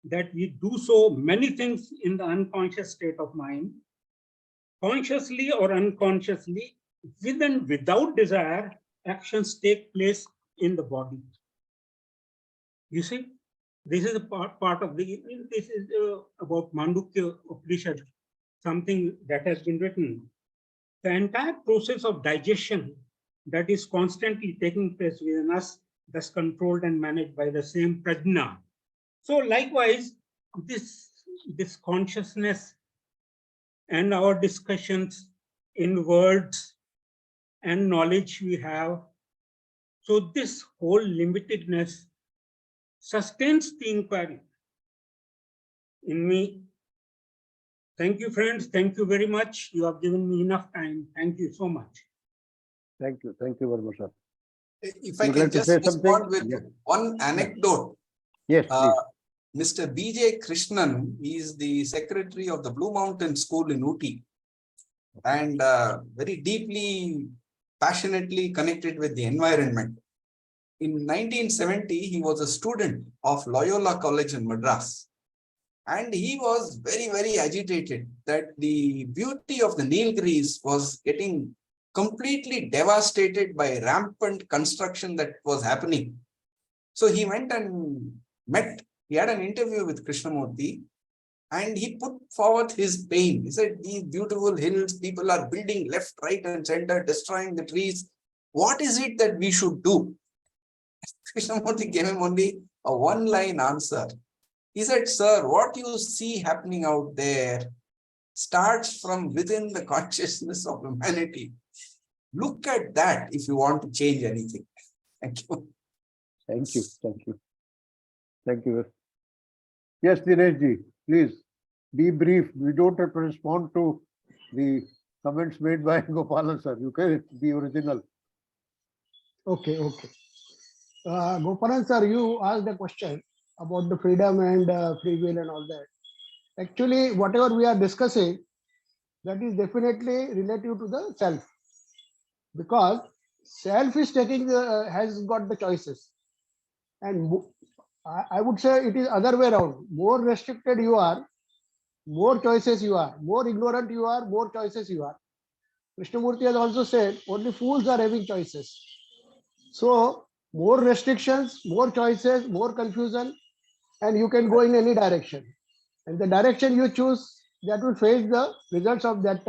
Speaker 5: that we do so many things in the unconscious state of mind. Consciously or unconsciously, with and without desire, actions take place in the body. You see, this is a part of the, this is about Mandukya Upanishad, something that has been written. The entire process of digestion that is constantly taking place within us, thus controlled and managed by the same prajna. So likewise, this consciousness and our discussions in words and knowledge we have, so this whole limitedness sustains the inquiry in me. Thank you, friends. Thank you very much. You have given me enough time. Thank you so much.
Speaker 1: Thank you. Thank you very much, sir.
Speaker 2: If I
Speaker 1: You'd
Speaker 2: can
Speaker 1: like to
Speaker 2: just
Speaker 1: say
Speaker 2: respond
Speaker 1: something?
Speaker 2: with
Speaker 1: Yes.
Speaker 2: one anecdote.
Speaker 1: Yes, please.
Speaker 2: Mr. B.J. Krishnan is the secretary of the Blue Mountain School in Ooty, and very deeply, passionately connected with the environment. In 1970, he was a student of Loyola College in Madras. And he was very, very agitated that the beauty of the Nilgiris was getting completely devastated by rampant construction that was happening. So he went and he had an interview with Krishnamurti, and he put forward his pain. He said, these beautiful hills, people are building left, right, and center, destroying the trees. What is it that we should do? Krishnamurti gave him only a one-line answer. He said, sir, what you see happening out there starts from within the consciousness of humanity. Look at that if you want to change anything. Thank you.
Speaker 1: Thank you. Thank you. Thank you. Yes, Dinesh ji, please be brief. We don't have to respond to the comments made by Gopalan sir. You can be original.
Speaker 3: Okay, okay. Gopalan sir, you asked a question about the freedom and free will and all that. Actually, whatever we are discussing, that is definitely relative to the self, because self is taking the, has got the choices, and I would say it is other way around. More restricted you are, more choices you are. More ignorant you are, more choices you are. Krishnamurti has also said only fools are having choices. So more restrictions, more choices, more confusion, and you can go in any direction. And the direction you choose, that will face the results of that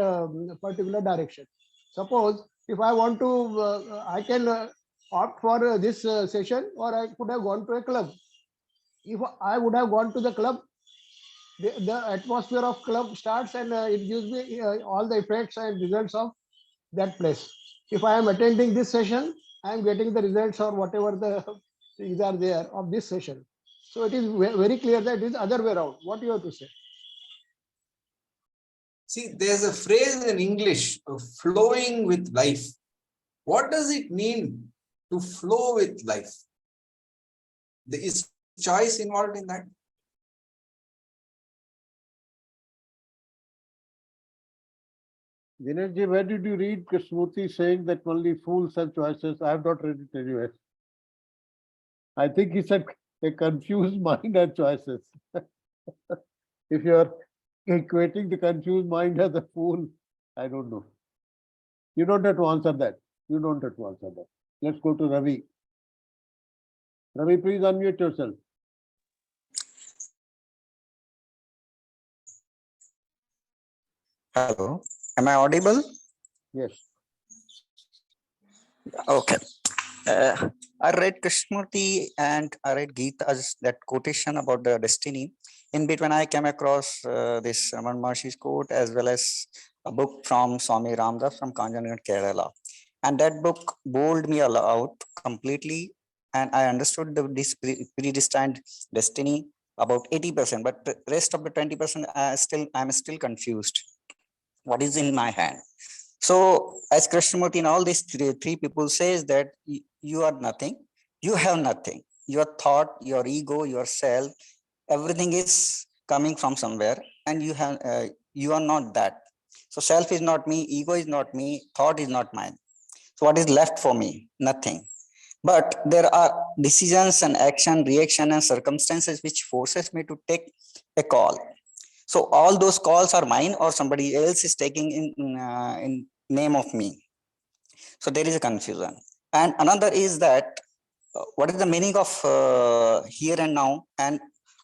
Speaker 3: particular direction. Suppose if I want to, I can opt for this session, or I could have gone to a club. If I would have gone to the club, the atmosphere of club starts, and it gives me all the effects and results of that place. If I am attending this session, I am getting the results or whatever the things are there of this session. So it is very clear that it is other way around. What you have to say?
Speaker 2: See, there's a phrase in English of flowing with life. What does it mean to flow with life? Is choice involved in that?
Speaker 1: Dinesh ji, where did you read Krishnamurti saying that only fools have choices? I have not read it anywhere. I think he said a confused mind has choices. If you are equating the confused mind as a fool, I don't know. You don't have to answer that. You don't have to answer that. Let's go to Ravi. Ravi, please unmute yourself.
Speaker 6: Hello, am I audible?
Speaker 1: Yes.
Speaker 6: Okay. I read Krishnamurti and I read Gita's that quotation about the destiny. In between, I came across this Raman Maharshi's quote, as well as a book from Swami Ramdas from Kanjanagar, Kerala. And that book bowled me out completely. And I understood this predestined destiny about 80%, but the rest of the 20%, I'm still confused. What is in my hand? So as Krishnamurti and all these three people says that you are nothing, you have nothing. Your thought, your ego, yourself, everything is coming from somewhere, and you are not that. So self is not me, ego is not me, thought is not mine. So what is left for me? Nothing. But there are decisions and action, reaction and circumstances which forces me to take a call. So all those calls are mine, or somebody else is taking in name of me. So there is a confusion. And another is that what is the meaning of here and now, and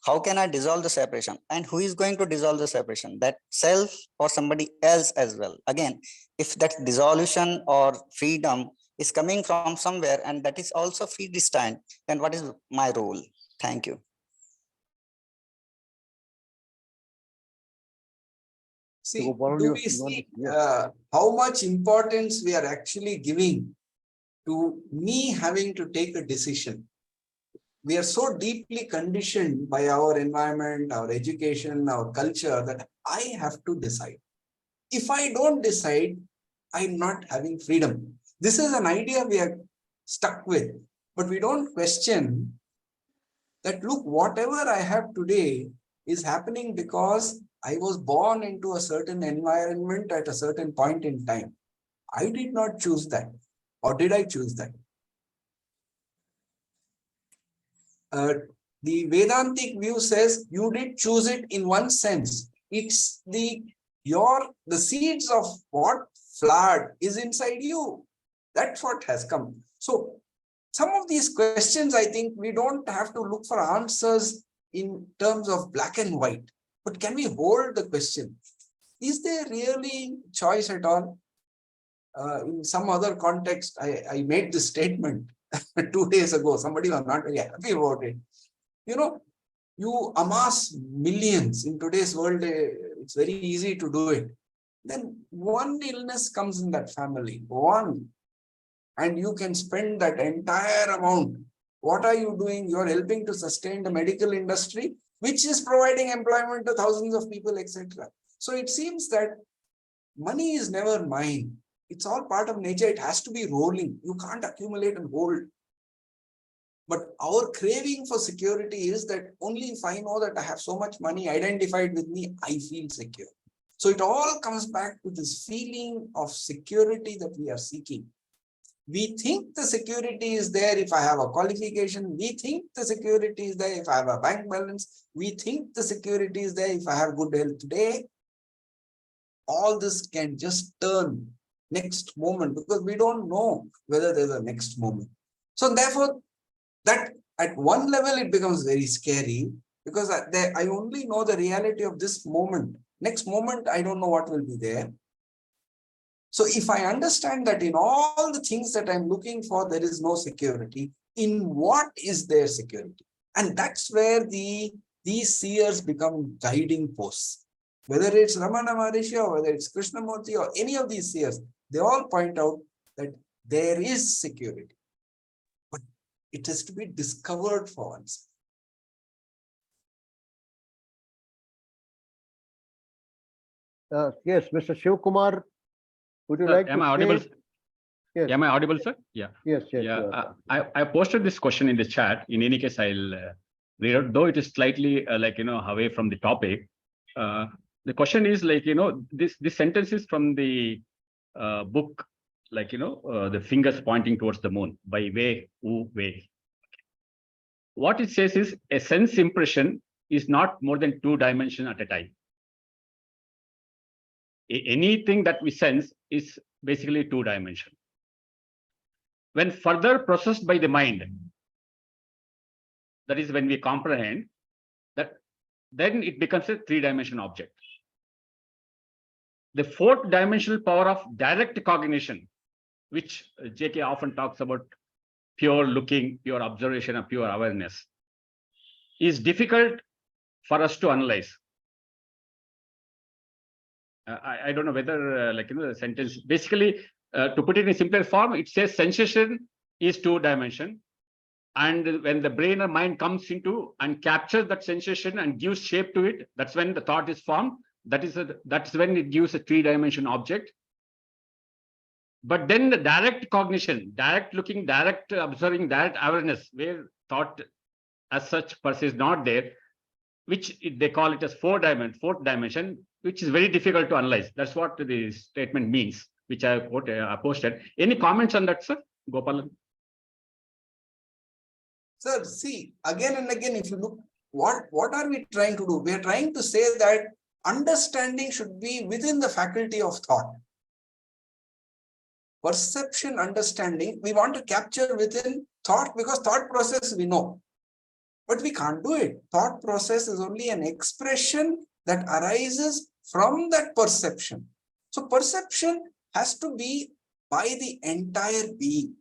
Speaker 6: how can I dissolve the separation, and who is going to dissolve the separation, that self or somebody else as well? Again, if that dissolution or freedom is coming from somewhere, and that is also predestined, then what is my role? Thank you.
Speaker 2: See,
Speaker 1: Gopalan,
Speaker 2: do we see how much importance we are actually giving to me having to take a decision? We are so deeply conditioned by our environment, our education, our culture, that I have to decide. If I don't decide, I'm not having freedom. This is an idea we are stuck with, but we don't question that, look, whatever I have today is happening because I was born into a certain environment at a certain point in time. I did not choose that. Or did I choose that? The Vedantic view says you did choose it in one sense. It's the seeds of what flowered is inside you. That's what has come. So some of these questions, I think we don't have to look for answers in terms of black and white, but can we hold the question? Is there really choice at all? In some other context, I made this statement 2 days ago. Somebody was not very happy about it. You know, you amass millions in today's world. It's very easy to do it. Then one illness comes in that family. One. and you can spend that entire amount. What are you doing? You are helping to sustain the medical industry, which is providing employment to thousands of people, etc. So it seems that money is never mine. It's all part of nature. It has to be rolling. You can't accumulate and hold. But our craving for security is that only if I know that I have so much money identified with me, I feel secure. So it all comes back to this feeling of security that we are seeking. We think the security is there if I have a qualification. We think the security is there if I have a bank balance. We think the security is there if I have good health today. All this can just turn next moment because we don't know whether there's a next moment. So therefore, that at one level, it becomes very scary because I only know the reality of this moment. Next moment, I don't know what will be there. So if I understand that in all the things that I'm looking for, there is no security, in what is there security? And that's where these seers become guiding posts. Whether it's Ramana Maharishi or whether it's Krishnamurti or any of these seers, they all point out that there is security. But it has to be discovered for oneself.
Speaker 1: Yes, Mr. Shiva Kumar, would you like
Speaker 7: Am
Speaker 1: to
Speaker 7: I audible?
Speaker 1: say? Yes.
Speaker 7: Am I audible, sir? Yeah.
Speaker 1: Yes, yes. you
Speaker 7: Yeah.
Speaker 1: are.
Speaker 7: I posted this question in the chat. In any case, I'll read out, though it is slightly away from the topic. The question is this sentence is from the book, the fingers pointing towards the moon by Wei Wu Wei. What it says is a sense impression is not more than 2 dimensions at a time. Anything that we sense is basically 2 dimensions. When further processed by the mind, that is when we comprehend, that then it becomes a 3-dimensional object. The 4th dimensional power of direct cognition, which JK often talks about, pure looking, pure observation, and pure awareness, is difficult for us to analyze. I don't know whether the sentence, basically, to put it in a simpler form, it says sensation is 2 dimension. And when the brain or mind comes into and captures that sensation and gives shape to it, that's when the thought is formed. That's when it gives a 3-dimensional object. But then the direct cognition, direct looking, direct observing, direct awareness, where thought as such per se is not there, which they call it as 4th dimension, which is very difficult to analyze. That's what the statement means, which I posted. Any comments on that, sir? Gopalan?
Speaker 2: Sir, see, again and again, if you look, what are we trying to do? We are trying to say that understanding should be within the faculty of thought. Perception, understanding, we want to capture within thought because thought process we know. But we can't do it. Thought process is only an expression that arises from that perception. So perception has to be by the entire being.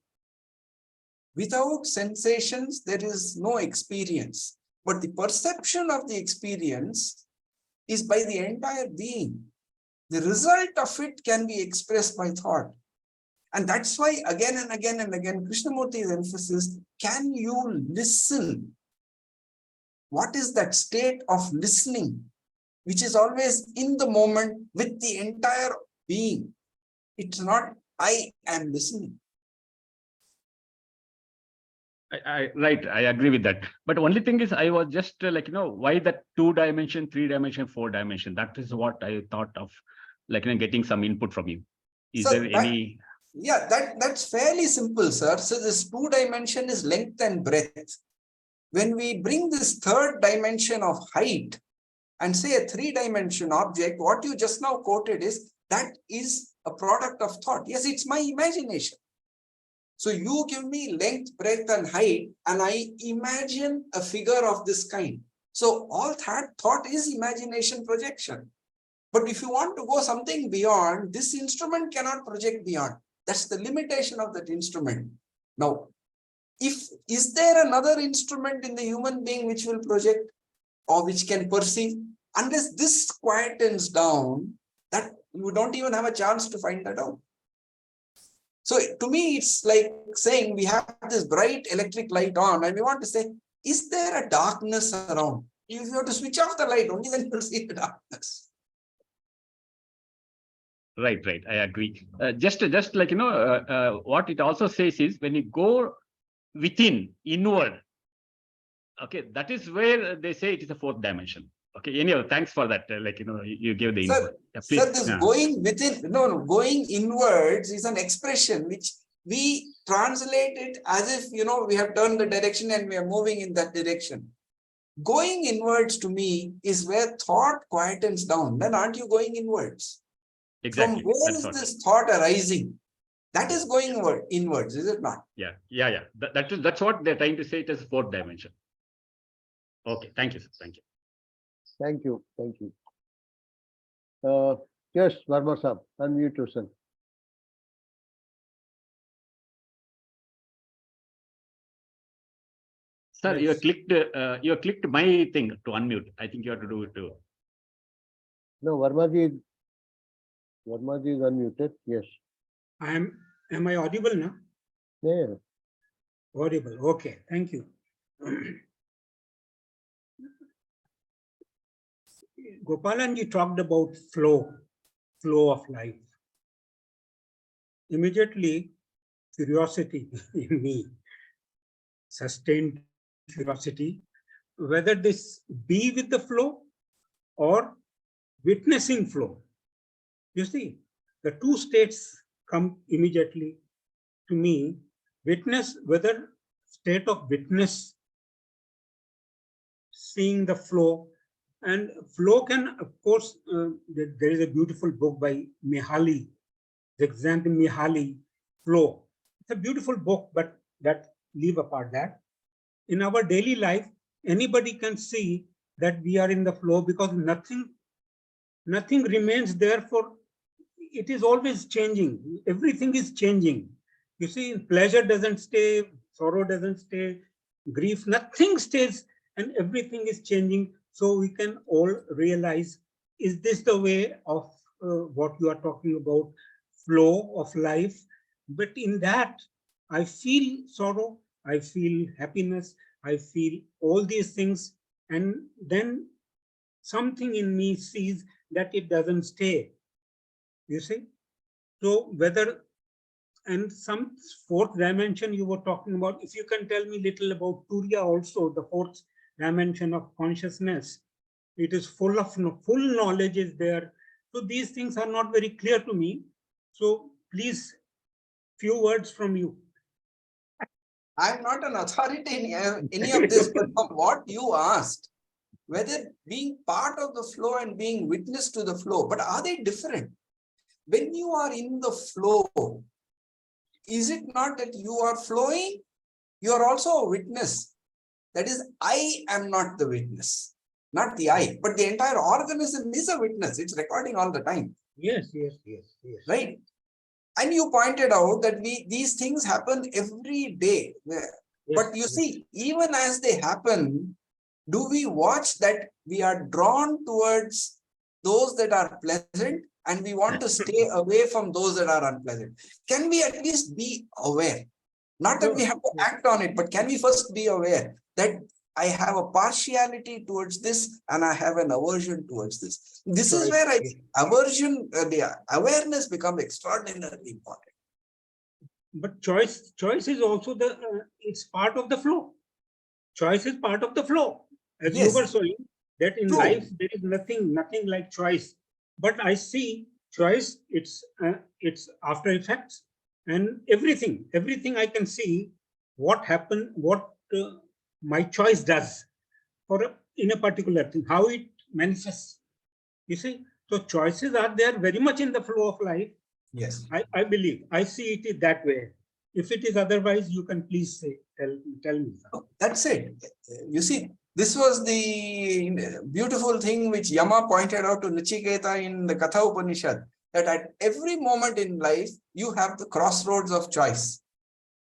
Speaker 2: Without sensations, there is no experience. But the perception of the experience is by the entire being. The result of it can be expressed by thought. And that's why again and again and again, Krishnamurti's emphasis, can you listen? What is that state of listening, which is always in the moment with the entire being? It's not, I am listening.
Speaker 7: Right, I agree with that. But only thing is, I was just why that 2-dimension, 3-dimension, 4-dimension? That is what I thought of, getting some input from you. Is there any?
Speaker 2: Yeah, that's fairly simple, sir. So this 2-dimension is length and breadth. When we bring this 3rd dimension of height and say a 3-dimension object, what you just now quoted is that is a product of thought. Yes, it's my imagination. So you give me length, breadth, and height, and I imagine a figure of this kind. So all that thought is imagination projection. But if you want to go something beyond, this instrument cannot project beyond. That's the limitation of that instrument. Now, is there another instrument in the human being which will project or which can perceive? Unless this quietens down, that you don't even have a chance to find that out. So to me, it's like saying we have this bright electric light on and we want to say, is there a darkness around? If you have to switch off the light, only then you'll see the darkness.
Speaker 7: Right, I agree. Just like, what it also says is when you go within, inward, okay, that is where they say it is a fourth dimension. Okay, anyhow, thanks for that. You gave the info. Yeah, please.
Speaker 2: Sir, this going within, going inwards is an expression which we translate it as if, we have turned the direction and we are moving in that direction. Going inwards to me is where thought quietens down. Then aren't you going inwards?
Speaker 7: Exactly.
Speaker 2: From where is this thought arising? That is going inwards, is it not?
Speaker 7: Yeah. That's what they're trying to say. It is fourth dimension. Okay, thank you, sir. Thank you.
Speaker 1: Thank you. Yes, Verma Sahab, unmute yourself.
Speaker 7: Sir, you clicked my thing to unmute. I think you have to do it too.
Speaker 1: No, Verma ji is unmuted. Yes.
Speaker 5: Am I audible now?
Speaker 1: Yeah.
Speaker 5: Audible. Okay. Thank you. Gopalan ji talked about flow of life. Immediately, curiosity in me, sustained curiosity, whether this be with the flow or witnessing flow. You see, the two states come immediately to me. Witness, whether state of witness, seeing the flow. And flow can, of course, there is a beautiful book by Mihaly, Csikszentmihalyi Mihaly, Flow. It's a beautiful book, but leave apart that. In our daily life, anybody can see that we are in the flow because nothing remains there for, it is always changing. Everything is changing. You see, pleasure doesn't stay, sorrow doesn't stay, grief, nothing stays, and everything is changing. So we can all realize, is this the way of what you are talking about, flow of life? But in that, I feel sorrow, I feel happiness, I feel all these things. And then something in me sees that it doesn't stay. You see? So whether, and some fourth dimension you were talking about, if you can tell me little about Turiya also, the fourth dimension of consciousness, it is full knowledge is there. So these things are not very clear to me. So please, few words from you.
Speaker 2: I'm not an authority in any of this, but from what you asked, whether being part of the flow and being witness to the flow, but are they different? When you are in the flow, is it not that you are flowing? You are also a witness. That is, I am not the witness, not the I, but the entire organism is a witness. It's recording all the time.
Speaker 5: Yes.
Speaker 2: Right. And you pointed out that these things happen every day. Yes, but you see, even as they happen, do we watch that we are drawn towards those that are pleasant and we want to stay away from those that are unpleasant? Can we at least be aware? Not that we have to act on it, but can we first be aware that I have a partiality towards this and I have an aversion towards this? This is where the awareness becomes extraordinarily important.
Speaker 5: But choice is also it's part of the flow. Choice is part of the flow. As you were saying, that in life there is nothing like choice. But I see choice, it's after effects and everything I can see what happened, what my choice does in a particular thing, how it manifests. You see, so choices are there very much in the flow of life.
Speaker 2: Yes,
Speaker 5: I believe, I see it that way. If it is otherwise, you can please say, tell me.
Speaker 2: That's it. You see, this was the beautiful thing which Yama pointed out to Nachiketa in the Katha Upanishad, that at every moment in life, you have the crossroads of choice.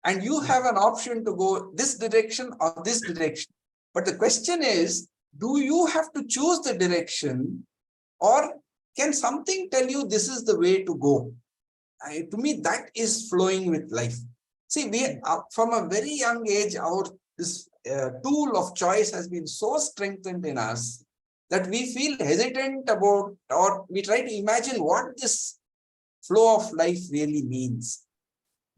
Speaker 2: And you have an option to go this direction or this direction. But the question is, do you have to choose the direction, or can something tell you this is the way to go? To me, that is flowing with life. See, we from a very young age, our this tool of choice has been so strengthened in us that we feel hesitant about, or we try to imagine what this flow of life really means.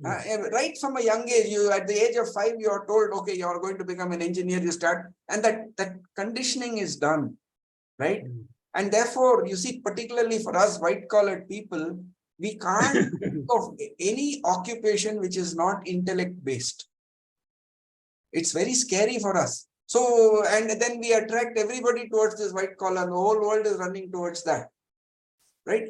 Speaker 2: Right from a young age, you at the age of 5, you are told, okay, you are going to become an engineer, you start, and that conditioning is done, right? And therefore, you see, particularly for us white-collar people, we can't think of any occupation which is not intellect-based. It's very scary for us. So, and then we attract everybody towards this white-collar, the whole world is running towards that, right?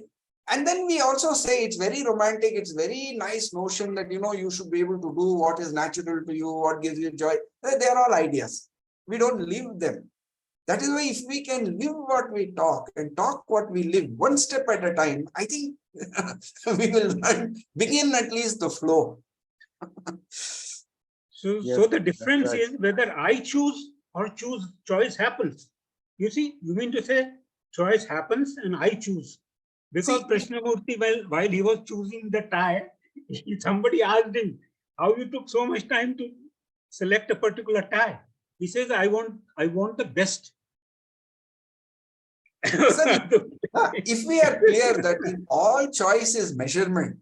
Speaker 2: And then we also say it's very romantic, it's very nice notion that, you should be able to do what is natural to you, what gives you joy. They're all ideas. We don't live them. That is why if we can live what we talk and talk what we live, one step at a time, I think we will begin at least the flow.
Speaker 5: So the difference
Speaker 1: right.
Speaker 5: is whether I choose or choice happens. You see, you mean to say choice happens and I choose. Because Krishnamurti, while he was choosing the tie, somebody asked him how you took so much time to select a particular tie. He says, I want the best.
Speaker 2: Sir, if we are clear that in all choice is measurement,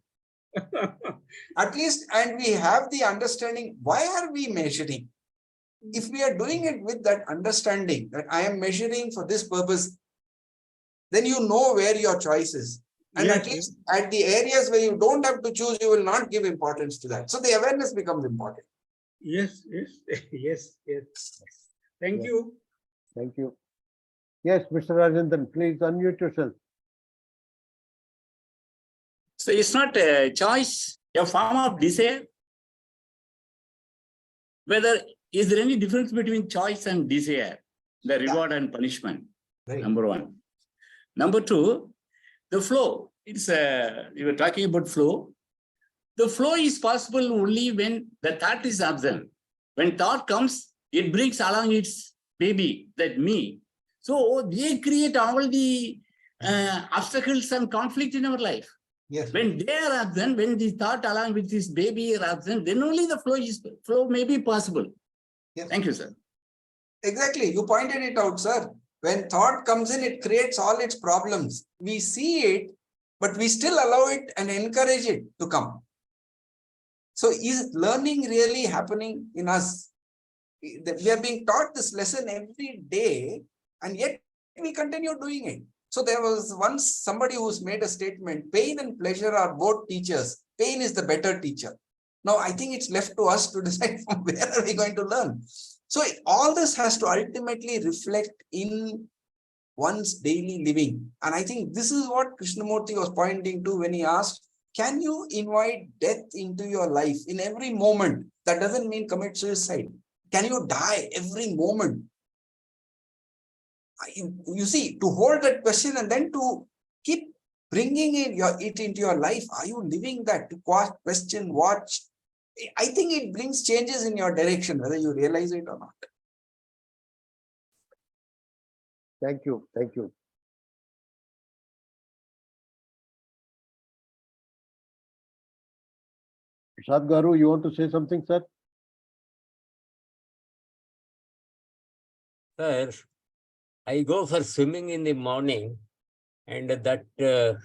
Speaker 2: at least, and we have the understanding, why are we measuring? If we are doing it with that understanding that I am measuring for this purpose, then you know where your choice is. And
Speaker 5: Yes,
Speaker 2: at least at the areas where you don't have to choose, you will not give importance to that. So the awareness becomes important.
Speaker 5: Yes. Thank you.
Speaker 1: Thank you. Yes, Mr. Rajendran, please unmute yourself.
Speaker 4: So it's not a choice, a form of desire. Whether is there any difference between choice and desire, the reward and punishment?
Speaker 2: Right.
Speaker 4: Number one. Number two, the flow. It's you were talking about flow. The flow is possible only when the thought is absent. When thought comes, it brings along its baby, that me. So they create all the obstacles and conflict in our life.
Speaker 2: Yes.
Speaker 4: When they are absent, when the thought along with this baby are absent, then only the flow may be possible.
Speaker 2: Yes.
Speaker 4: Thank you, sir.
Speaker 2: Exactly. You pointed it out, sir. When thought comes in, it creates all its problems. We see it, but we still allow it and encourage it to come. So is learning really happening in us? We are being taught this lesson every day, and yet we continue doing it. So there was once somebody who's made a statement, pain and pleasure are both teachers. Pain is the better teacher. Now, I think it's left to us to decide from where are we going to learn. So all this has to ultimately reflect in one's daily living. And I think this is what Krishnamurti was pointing to when he asked, can you invite death into your life in every moment? That doesn't mean commit suicide. Can you die every moment? You see, to hold that question and then to keep bringing it into your life. Are you living that? To question, watch. I think it brings changes in your direction, whether you realize it or not.
Speaker 1: Thank you. Thank you. Prasad Garu, you want to say something, sir?
Speaker 8: Sir, I go for swimming in the morning and that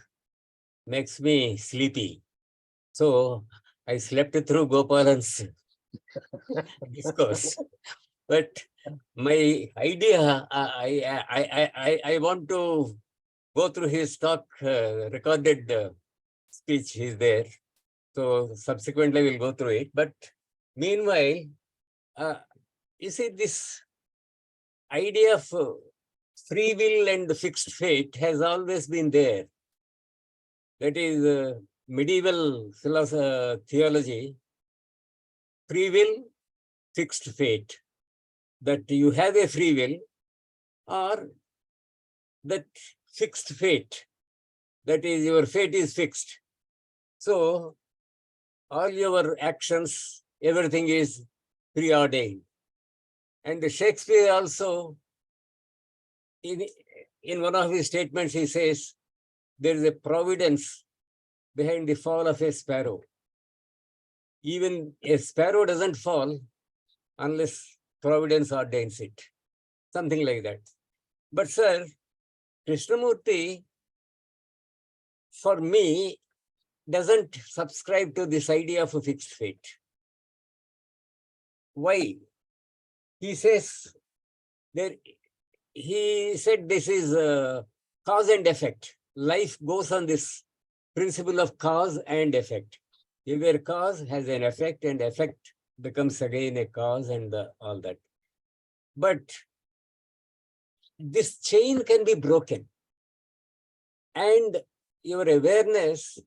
Speaker 8: makes me sleepy. So I slept through Gopalan's discourse. But my idea, I want to go through his talk, recorded speech is there. So subsequently we'll go through it. But meanwhile, you see, this idea of free will and fixed fate has always been there. That is medieval theology. Free will, fixed fate. That you have a free will or that fixed fate. That is, your fate is fixed. So all your actions, everything is preordained. And Shakespeare also, in one of his statements, he says, there is a providence behind the fall of a sparrow. Even a sparrow doesn't fall unless Providence ordains it. Something like that. But sir, Krishnamurti, for me, doesn't subscribe to this idea of a fixed fate. Why? He says that he said this is cause and effect. Life goes on this principle of cause and effect. Every cause has an effect, and effect becomes again a cause, and all that. But this chain can be broken, and your awareness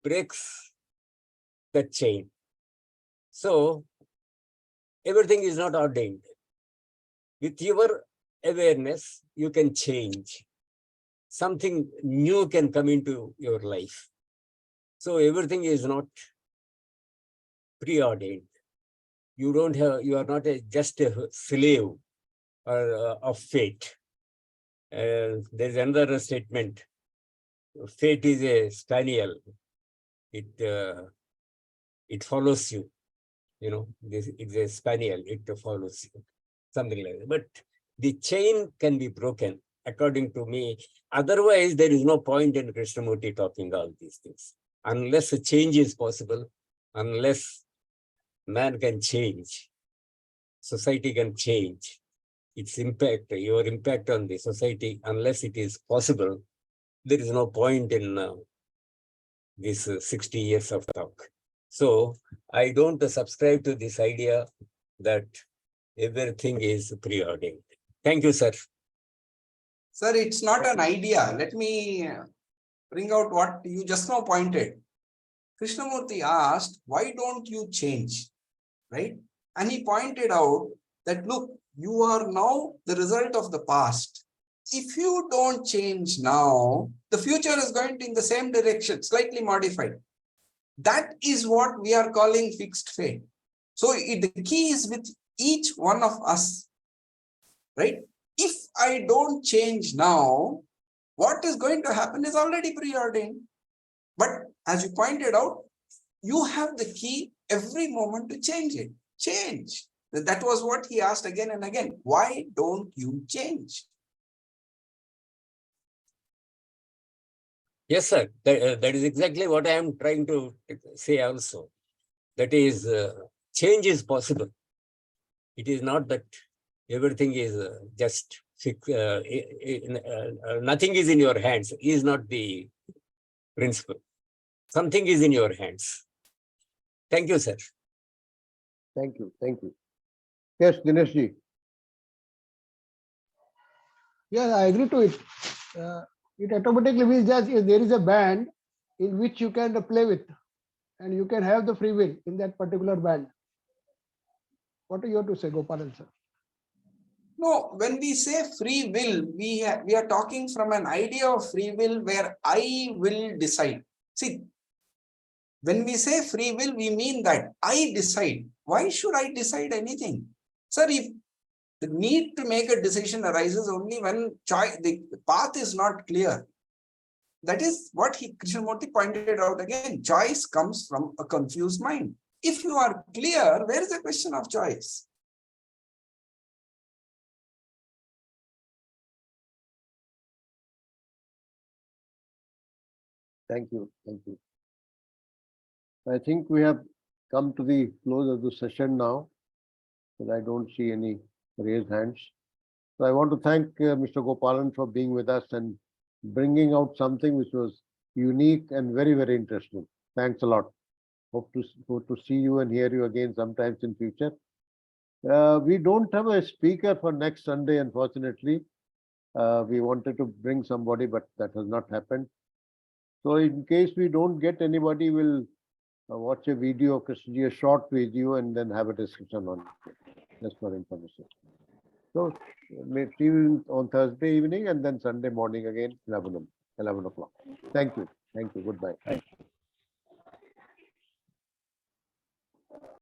Speaker 8: breaks the chain. So everything is not ordained. With your awareness, you can change. Something new can come into your life. So everything is not preordained. You don't have, you are not just a slave or of fate. There's another statement. Fate is a spaniel. It follows you. You know, it's a spaniel. It follows you. Something like that. But the chain can be broken, according to me. Otherwise, there is no point in Krishnamurti talking all these things. Unless a change is possible, unless man can change, society can change. Its impact, your impact on the society, unless it is possible, there is no point in this 60 years of talk. So I don't subscribe to this idea that everything is preordained. Thank you, sir.
Speaker 2: Sir, it's not an idea. Let me bring out what you just now pointed. Krishnamurti asked, why don't you change? Right? And he pointed out that, look, you are now the result of the past. If you don't change now, the future is going in the same direction, slightly modified. That is what we are calling fixed fate. So the key is with each one of us, right? If I don't change now, what is going to happen is already preordained. But as you pointed out, you have the key every moment to change it. Change. That was what he asked again and again. Why don't you change?
Speaker 8: Yes, sir. That is exactly what I am trying to say also. That is, change is possible. It is not that everything is just nothing is in your hands is not the principle. Something is in your hands. Thank you, sir.
Speaker 1: Thank you. Thank you. Yes, Dinesh ji.
Speaker 3: Yes, I agree to it. It automatically means that there is a band in which you can play with, and you can have the free will in that particular band. What do you have to say, Gopalan sir?
Speaker 2: No, when we say free will, we are talking from an idea of free will where I will decide. See, when we say free will, we mean that I decide. Why should I decide anything? Sir, if the need to make a decision arises only when the path is not clear. That is what Krishnamurti pointed out again. Choice comes from a confused mind. If you are clear, where is the question of choice?
Speaker 1: Thank you. Thank you. I think we have come to the close of the session now, and I don't see any raised hands. So I want to thank Mr. Gopalan for being with us and bringing out something which was unique and very, very interesting. Thanks a lot. Hope to see you and hear you again sometimes in future. We don't have a speaker for next Sunday, unfortunately. We wanted to bring somebody, but that has not happened. So in case we don't get anybody, we'll watch a video of Krishnaji, a short video, and then have a discussion on it, just for information. So see you on Thursday evening and then Sunday morning again, 11 o'clock. Thank you. Thank you. Goodbye.